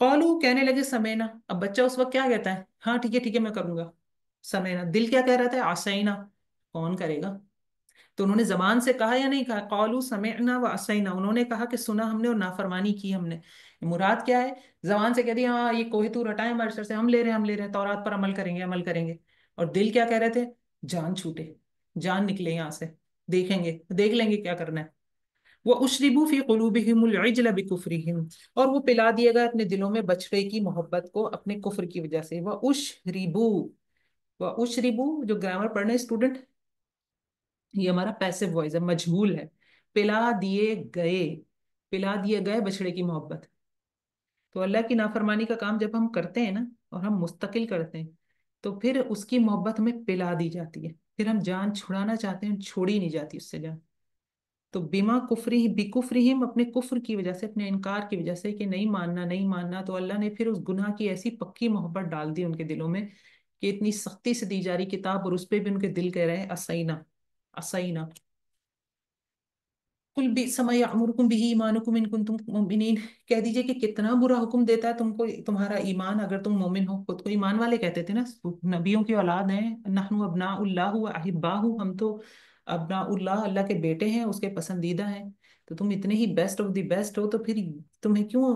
قالو کہنے لگے سمینا. اب بچہ اس وقت کیا کہتا ہے؟ ہاں ٹھیک ہے میں کروں گا. سمینا. دل کیا کہہ رہا تھا؟ عصینا. کون کرے گا؟ تو انہوں نے زبان سے کہا یا نہیں کہا؟ قالو سمعنا و عصینا. انہوں نے کہا کہ سنا ہم نے اور نافرمانی کی ہم نے. مراد کیا ہے؟ زبان سے کہہ دیا ہاں یہ کوہ طور ہٹائیں ہمارے سر سے، ہم لے رہے ہیں تورات پر عمل کریں گے عمل کریں گے. اور دل کیا کہہ رہے تھے؟ جان چھوٹے، جان نکلے یہاں سے، دیکھیں گے دیکھ لیں گے کیا کرنا ہے. وہ اشربو فی قلوبہم العجل بکفرہم. اور وہ پلا دیا گیا اپنے دلوں میں بچڑے کی محبت کو اپنے کفر کی وجہ سے. وہ اشربو. وہ اشربو جو گرامر پڑھنے اسٹوڈنٹ، یہ ہمارا پیسو وائس ہے، مجہول ہے. پلا دیے گئے، پلا دیے گئے بچڑے کی محبت. تو اللہ کی نافرمانی کا کام جب ہم کرتے ہیں نا، اور ہم مستقل کرتے ہیں، تو پھر اس کی محبت ہمیں پلا دی جاتی ہے. پھر ہم جان چھڑانا چاہتے ہیں، چھوڑی نہیں جاتی اس سے جان. تو بیما کفری بکفرہم، اپنے کفر کی وجہ سے، اپنے انکار کی وجہ سے کہ نہیں ماننا نہیں ماننا، تو اللہ نے پھر اس گناہ کی ایسی پکی محبت ڈال دی ان کے دلوں میں کہ اتنی سختی سے دی جا رہی کتاب، اور اس پہ بھی ان کے دل کہہ رہے ہیں اسینا اسینا. کل بئس ما یأمرکم بہ ایمانکم ان کنتم مؤمنین. کہہ دیجئے کہ کتنا برا حکم دیتا ہے تم کو تمہارا ایمان اگر تم مومن ہو. خود کو ایمان والے کہتے تھے نا، نبیوں کی اولاد ہیں. نحن ابناء اللہ و احباہ، ہم تو ابناء اللہ، اللہ کے بیٹے ہیں، اس کے پسندیدہ ہیں. تو تم اتنے ہی بیسٹ آف دی بیسٹ ہو، تو پھر تمہیں کیوں،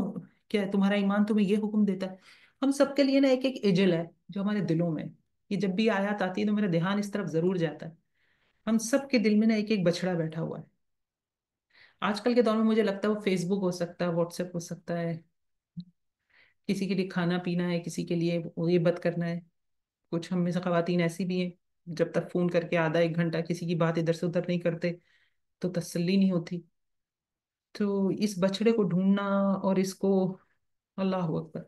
کیا تمہارا ایمان تمہیں یہ حکم دیتا ہے؟ ہم سب کے لیے نا ایک ایک اجل ہے جو ہمارے دلوں میں. یہ جب بھی آیات آتی ہے تو میرا دھیان اس طرف ضرور جاتا ہے. ہم سب کے دل میں نا ایک ایک بچڑا بیٹھا ہوا ہے. آج کل کے دور میں مجھے لگتا ہے وہ فیس بک ہو سکتا ہے، واٹس ایپ ہو سکتا ہے، کسی کے لیے کھانا پینا ہے، کسی کے لیے غیبت کرنا ہے. کچھ ہم میں سے خواتین ایسی بھی ہیں، جب تک فون کر کے آدھا ایک گھنٹہ کسی کی بات ادھر سے ادھر نہیں کرتے تو تسلی نہیں ہوتی. تو اس بچڑے کو ڈھونڈنا اور اس کو، اللہ اکبر.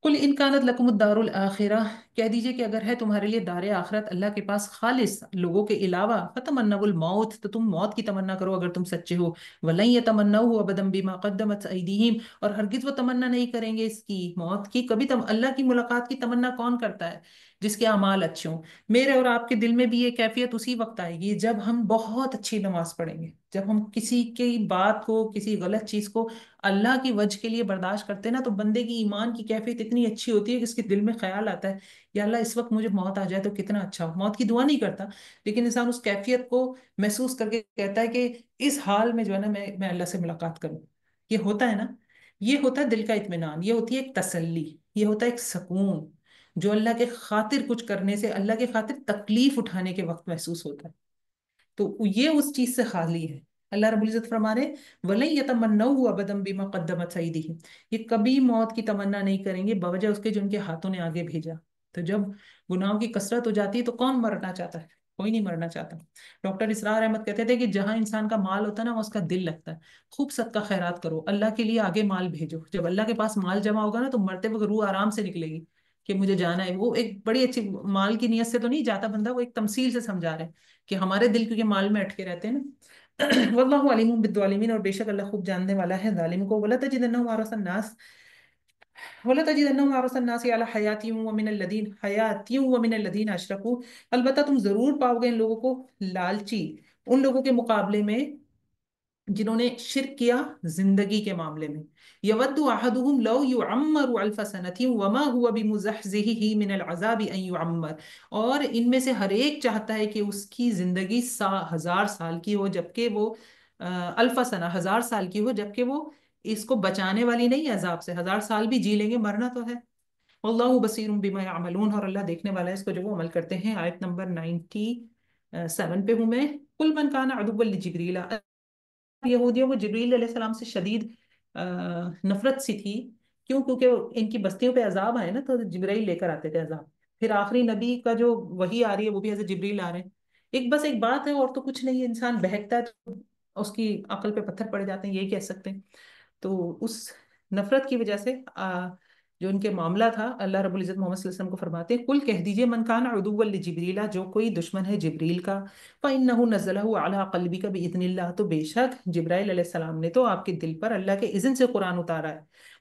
قل ان کانت لکم الدار الآخرہ. کہہ دیجئے کہ اگر ہے تمہارے لیے دار آخرت اللہ کے پاس خالص لوگوں کے علاوہ، فتمنوا الموت، تو تم موت کی تمنا کرو اگر تم سچے ہو. ولن یتمنوه ابدا بما قدمت ایدیہم. اور ہرگز وہ تمنا نہیں کریں گے اس کی موت کی کبھی. اللہ کی ملاقات کی تمنا کون کرتا ہے؟ جس کے اعمال اچھے ہوں. میرے اور آپ کے دل میں بھی یہ کیفیت اسی وقت آئے گی جب ہم بہت اچھی نماز پڑھیں گے، جب ہم کسی کی بات کو، کسی غلط چیز کو اللہ کی وجہ کے لیے برداشت کرتے ہیں نا، تو بندے کی ایمان کی کیفیت اتنی اچھی ہوتی ہے کہ اس کے دل میں خیال آتا ہے یا اللہ اس وقت مجھے موت آ جائے تو کتنا اچھا ہو. موت کی دعا نہیں کرتا، لیکن انسان اس کیفیت کو محسوس کر کے کہتا ہے کہ اس حال میں جو ہے نا میں اللہ سے ملاقات کروں. یہ ہوتا ہے نا، یہ ہوتا ہے دل کا اطمینان، یہ ہوتی ہے ایک تسلی، یہ ہوتا ہے ایک سکون جو اللہ کے خاطر کچھ کرنے سے، اللہ کے خاطر تکلیف اٹھانے کے وقت محسوس ہوتا ہے. تو یہ اس چیز سے خالی ہے. اللہ رب العزت فرما رہے وَلَن يَتَمَنَّوْهُ أَبَدًا بِمَا قَدَّمَتْ أَيْدِيهِمْ. یہ کبھی موت کی تمنا نہیں کریں گے بوجہ اس کے جو ان کے ہاتھوں نے آگے بھیجا. تو جب گناہوں کی کثرت ہو جاتی ہے تو کون مرنا چاہتا ہے؟ کوئی نہیں مرنا چاہتا. ڈاکٹر اسرار احمد کہتے تھے کہ جہاں انسان کا مال ہوتا ہے نا، وہ اس کا دل لگتا ہے. خوب صدقہ خیرات کرو، اللہ کے لیے آگے مال بھیجو. جب اللہ کے پاس مال جمع ہوگا نا، تو مرتے وقت روح آرام سے نکلے گی کہ مجھے جانا ہے. وہ ایک بڑی اچھی مال کی نیت سے تو نہیں جاتا بندہ، وہ ایک تمثیل سے سمجھا رہے ہیں کہ ہمارے دل کیونکہ مال میں اٹکے رہتے ہیں نا. واللہ علیم بالظالمین. اور بے شک اللہ خوب جاننے والا ہے ظالم کو. وَلَتَجِدَنَّهُمْ أَحْرَصَ النَّاسِ وَلَتَجِدَنَّهُمْ أَحْرَصَ النَّاسِ عَلَى حَيَاةٍ وَمِنَ الَّذِينَ أَشْرَكُوا. البتہ تم ضرور پاؤ گے ان لوگوں کو لالچی ان لوگوں کے مقابلے میں جنہوں نے شرک کیا زندگی کے معاملے میں. یود احدهم لو یعمر الف سنۃ وما هو بمزحزحه من العذاب ان یعمر. اور ان میں سے ہر ایک چاہتا ہے کہ اس کی زندگی 1000 سال کی ہو، جبکہ وہ الف سنہ 1000 سال کی ہو، جبکہ وہ اس کو بچانے والی نہیں ہے عذاب سے. 1000 سال بھی جی لیں گے، مرنا تو ہے. اللہ بصیر بما یعملون. اور اللہ دیکھنے والا ہے اس کو جو وہ عمل کرتے ہیں. آیت نمبر 97 پہ ہوں میں. قل من کان عدوا لجبریل. یہودیوں کو جبریل علیہ السلام سے شدید نفرت سی تھی. کیوں؟ کیونکہ ان کی بستیوں پہ عذاب آئے نا، تو جبرائیل لے کر آتے تھے عذاب. پھر آخری نبی کا جو وحی آ رہی ہے وہ بھی ایسے جبریل آ رہے ہیں. بس ایک بات ہے اور تو کچھ نہیں ہے. انسان بہکتا ہے تو اس کی عقل پہ پتھر پڑ جاتے ہیں، یہی کہہ سکتے ہیں. تو اس نفرت کی وجہ سے جو ان کے معاملہ تھا، اللہ رب العزت محمد صلی اللہ علیہ وسلم کو فرماتے ہیں کل کہہ دیجئے من کان عدوا لجبریل، جو کوئی دشمن ہے جبریل کا، فَإِنَّهُ نَزَّلَهُ عَلَىٰ قَلْبِكَ بِإِذْنِ اللَّهِ. تو بے شک جبرائیل علیہ السلام نے تو آپ کے دل پر اللہ کے اذن سے قرآن اتارا ہے.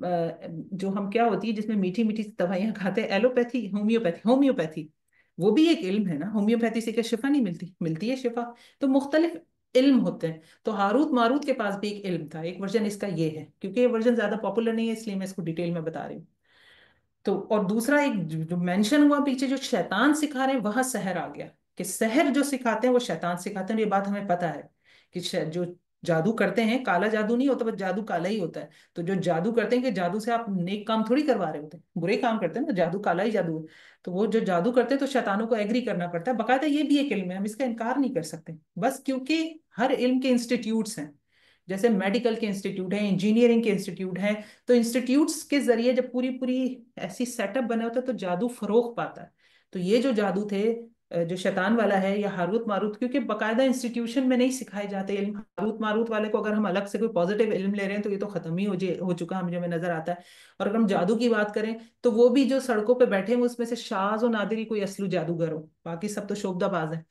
جو ہم کیا ہوتی ہے جس میں میٹھی میٹھی دوائیاں کھاتے ہیں، ایلوپیتھی، ہومیوپیتھی وہ بھی ایک علم ہے نا، ہومیوپیتھی سے کیا شفا نہیں ملتی؟ ملتی ہے شفا۔ تو مختلف علم ہوتے ہیں، تو ہاروت ماروت کے پاس بھی ایک علم تھا، ایک ورژن اس کا یہ ہے، کیونکہ یہ ورژن زیادہ پاپولر نہیں ہے اس لیے میں اس کو ڈیٹیل میں بتا رہی ہوں۔ تو اور دوسرا ایک جو مینشن ہوا پیچھے، جو شیطان سکھا رہے ہیں، وہاں سحر آ گیا، کہ سحر جو سکھاتے ہیں وہ شیطان سکھاتے ہیں، یہ بات ہمیں پتا ہے کہ جو جادو کرتے ہیں کالا جادو نہیں ہوتا، بس جادو کالا ہی ہوتا ہے۔ تو جو جادو کرتے ہیں، کہ جادو سے آپ نیک کام تھوڑی کروا رہے ہوتے ہیں، برے کام کرتے ہیں نا، جادو کالا ہی جادو ہے۔ تو وہ جو جادو کرتے ہیں تو شیطانوں کو ایگری کرنا پڑتا ہے باقاعدہ، یہ بھی ایک علم ہے، ہم اس کا انکار نہیں کر سکتے، بس کیونکہ ہر علم کے انسٹیٹیوٹس ہیں، جیسے میڈیکل کے انسٹیٹیوٹ ہیں، انجینئرنگ کے انسٹیٹیوٹ ہیں، تو انسٹیٹیوٹس کے ذریعے جب پوری پوری ایسی سیٹ اپ بنے ہوتا ہے تو جادو فروغ پاتا ہے۔ تو یہ جو جادو تھے، جو شیطان والا ہے یا ہاروت ماروت، کیونکہ باقاعدہ انسٹیٹیوشن میں نہیں سکھائے جاتے علم، ہاروت ماروت والے کو اگر ہم الگ سے کوئی پازیٹیو علم لے رہے ہیں تو یہ تو ختم ہی ہو چکا مجھے میں نظر آتا ہے۔ اور اگر ہم جادو کی بات کریں تو وہ بھی جو سڑکوں پہ بیٹھے ہیں اس میں سے شاذ و نادر ہی کوئی اصل جادوگر ہو، باقی سب تو شوبدہ باز ہیں۔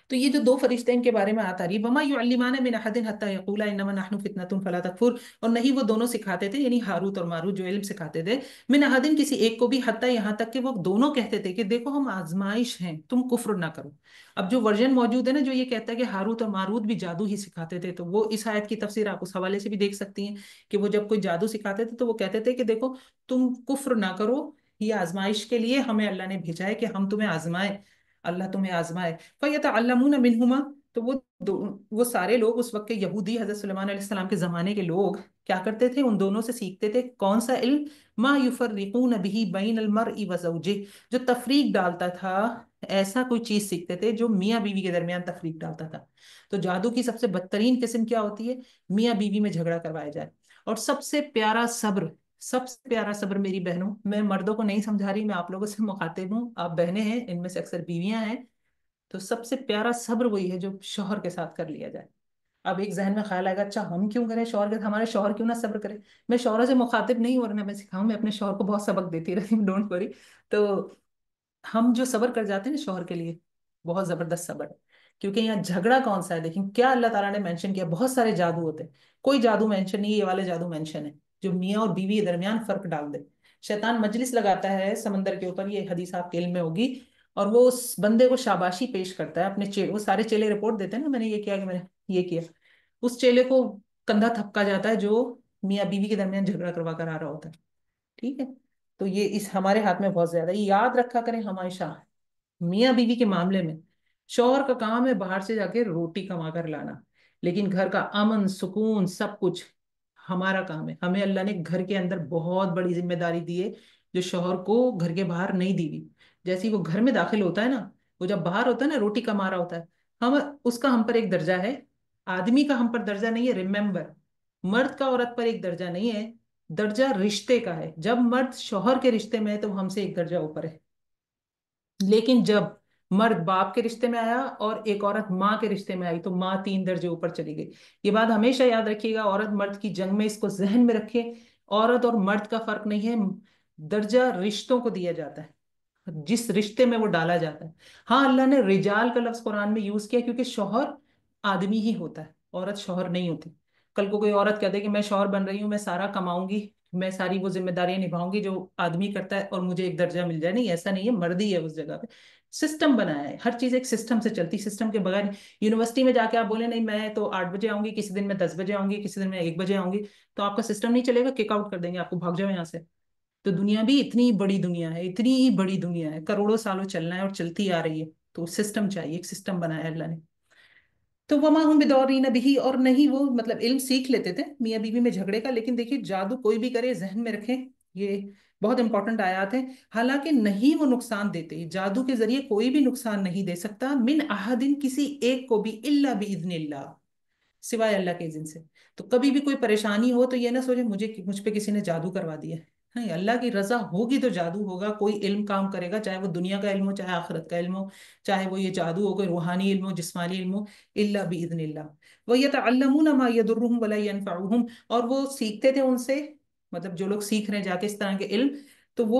تو یہ جو دو فرشتے ان کے بارے میں آتا رہی، وما یعلمان من احد حتى یقولا انما نحن فتنة فلا تکفر، اور نہیں وہ دونوں سکھاتے تھے، یعنی ہاروت اور ماروت جو علم سکھاتے تھے، من احد کسی ایک کو بھی، حتیٰ یہاں تک کہ وہ دونوں کہتے تھے کہ دیکھو ہم آزمائش ہیں، تم کفر نہ کرو۔ اب جو ورژن موجود ہے نا جو یہ کہتا ہے کہ ہاروت اور ماروت بھی جادو ہی سکھاتے تھے، تو وہ اس آیت کی تفسیر آپ اس حوالے سے بھی دیکھ سکتی ہیں کہ وہ جب کوئی جادو سکھاتے تھے تو وہ کہتے تھے کہ دیکھو تم کفر نہ کرو، یہ آزمائش کے لیے ہمیں اللہ نے بھیجا ہے کہ ہم تمہیں آزمائیں، اللہ تمہیں آزمائے۔ فَيَتَعَلَّمُونَ مِنْهُمَا، تو وہ سارے لوگ اس وقت کے یہودی، حضرت سلیمان علیہ السلام کے زمانے کے لوگ کیا کرتے تھے؟ ان دونوں سے سیکھتے تھے کون سا علم؟ ما یفرقون به بین المرء وزوجہ، جو تفریق ڈالتا تھا، ایسا کوئی چیز سیکھتے تھے جو میاں بیوی کے درمیان تفریق ڈالتا تھا۔ تو جادو کی سب سے بدترین قسم کیا ہوتی ہے؟ میاں بیوی میں جھگڑا کروایا جائے۔ اور سب سے پیارا صبر، سب سے پیارا صبر میری بہنوں، میں مردوں کو نہیں سمجھا رہی، میں آپ لوگوں سے مخاطب ہوں، آپ بہنیں ہیں، ان میں سے اکثر بیویاں ہیں، تو سب سے پیارا صبر وہی ہے جو شوہر کے ساتھ کر لیا جائے۔ اب ایک ذہن میں خیال آئے گا، اچھا ہم کیوں کریں شوہر کے، ہمارے شوہر کیوں نہ صبر کرے؟ میں شوہروں سے مخاطب نہیں ہوں، ورنہ میں سکھاؤں، میں اپنے شوہر کو بہت سبق دیتی رہتی ہوں، ڈونٹ وری۔ تو ہم جو صبر کر جاتے ہیں نا شوہر کے لیے، بہت زبردست صبر ہے، کیونکہ یہاں جھگڑا کون سا ہے؟ لیکن کیا اللہ تعالیٰ نے مینشن کیا، بہت سارے جادو ہوتے ہیں، کوئی جادو مینشن نہیں، یہ والے جادو مینشن ہے جو میاں اور بیوی کے درمیان فرق ڈال دے۔ شیطان مجلس لگاتا ہے سمندر کے اوپر، یہ حدیث آپ کے علم میں ہوگی، اور وہ اس بندے کو شاباشی پیش کرتا ہے اپنے وہ سارے چیلے رپورٹ دیتے ہیں نا، میں نے یہ کیا کہ میں نے یہ کیا، اس چیلے کو کندھا تھپکا جاتا ہے جو میاں بیوی کے درمیان جھگڑا کروا کر آ رہا ہوتا ہے، ٹھیک ہے؟ تو یہ اس ہمارے ہاتھ میں بہت زیادہ، یہ یاد رکھا کریں ہمیشہ، میاں بیوی کے معاملے میں شوہر کا کام ہے باہر سے جا کے روٹی کما کر لانا، لیکن گھر کا امن سکون سب کچھ ہمارا کام ہے، ہمیں اللہ نے گھر کے اندر بہت بڑی ذمہ داری دی ہے جو شوہر کو گھر کے باہر نہیں دی ہوئی۔ جیسے وہ گھر میں داخل ہوتا ہے نا، وہ جب باہر ہوتا ہے نا روٹی کما رہا ہوتا ہے، ہم اس کا ہم پر ایک درجہ ہے، آدمی کا ہم پر درجہ نہیں ہے، ریممبر، مرد کا عورت پر ایک درجہ نہیں ہے، درجہ رشتے کا ہے، جب مرد شوہر کے رشتے میں ہے تو وہ ہم سے ایک درجہ اوپر ہے، لیکن جب مرد باپ کے رشتے میں آیا اور ایک عورت ماں کے رشتے میں آئی تو ماں 3 درجے اوپر چلی گئی۔ یہ بات ہمیشہ یاد رکھیے گا، عورت مرد کی جنگ میں اس کو ذہن میں رکھے، عورت اور مرد کا فرق نہیں ہے، درجہ رشتوں کو دیا جاتا ہے، جس رشتے میں وہ ڈالا جاتا ہے۔ ہاں اللہ نے رجال کا لفظ قرآن میں یوز کیا کیونکہ شوہر آدمی ہی ہوتا ہے، عورت شوہر نہیں ہوتی۔ کل کو کوئی عورت کہہ دے کہ میں شوہر بن رہی ہوں، میں سارا کماؤں گی، میں ساری وہ ذمہ داریاں نبھاؤں گی جو آدمی کرتا ہے اور مجھے ایک درجہ مل جائے، نہیں ایسا نہیں ہے، مرد ہی ہے اس جگہ پہ، سسٹم بنایا ہے، ہر چیز ایک سسٹم سے چلتی، سسٹم کے بغیر یونیورسٹی میں جا کے آپ بولیں نہیں میں تو 8 بجے آؤں گی، کسی دن میں 10 بجے آؤں گی، کسی دن میں 1 بجے آؤں گی، تو آپ کا سسٹم نہیں چلے گا، کک آؤٹ کر دیں گے آپ کو، بھاگ جاؤ یہاں سے۔ تو دنیا بھی اتنی بڑی دنیا ہے، اتنی ہی بڑی دنیا ہے، کروڑوں سالوں چلنا ہے اور چلتی آ رہی ہے، تو سسٹم چاہیے، ایک سسٹم بنایا ہے اللہ نے۔ تو وما ہم بدورین بھی، اور نہیں وہ مطلب علم سیکھ لیتے تھے میاں بیوی میں جھگڑے کا، لیکن دیکھیے جادو کوئی بھی کرے ذہن میں رکھیں، یہ بہت انپورٹنٹ آیات ہیں، حالانکہ نہیں وہ نقصان دیتے، جادو کے ذریعے کوئی بھی نقصان نہیں دے سکتا، من احدن کسی ایک کو بھی، الا باذن اللہ، سوائے اللہ کے اذن سے۔ تو کبھی بھی کوئی پریشانی ہو تو یہ نہ سوچے مجھ پہ کسی نے جادو کروا دیا ہے، نہیں، اللہ کی رضا ہوگی تو جادو ہوگا، کوئی علم کام کرے گا، چاہے وہ دنیا کا علم ہو چاہے آخرت کا علم ہو، چاہے وہ یہ جادو ہو کوئی روحانی علم ہو جسمانی علم ہو، الا باذن اللہ۔ وَيَتَعَلَّمُونَ مَا يَضُرُّهُمْ وَلَا يَنفَعُهُمْ، اور وہ سیکھتے تھے ان سے، مطلب جو لوگ سیکھ رہے ہیں جا کے اس طرح کے علم، تو وہ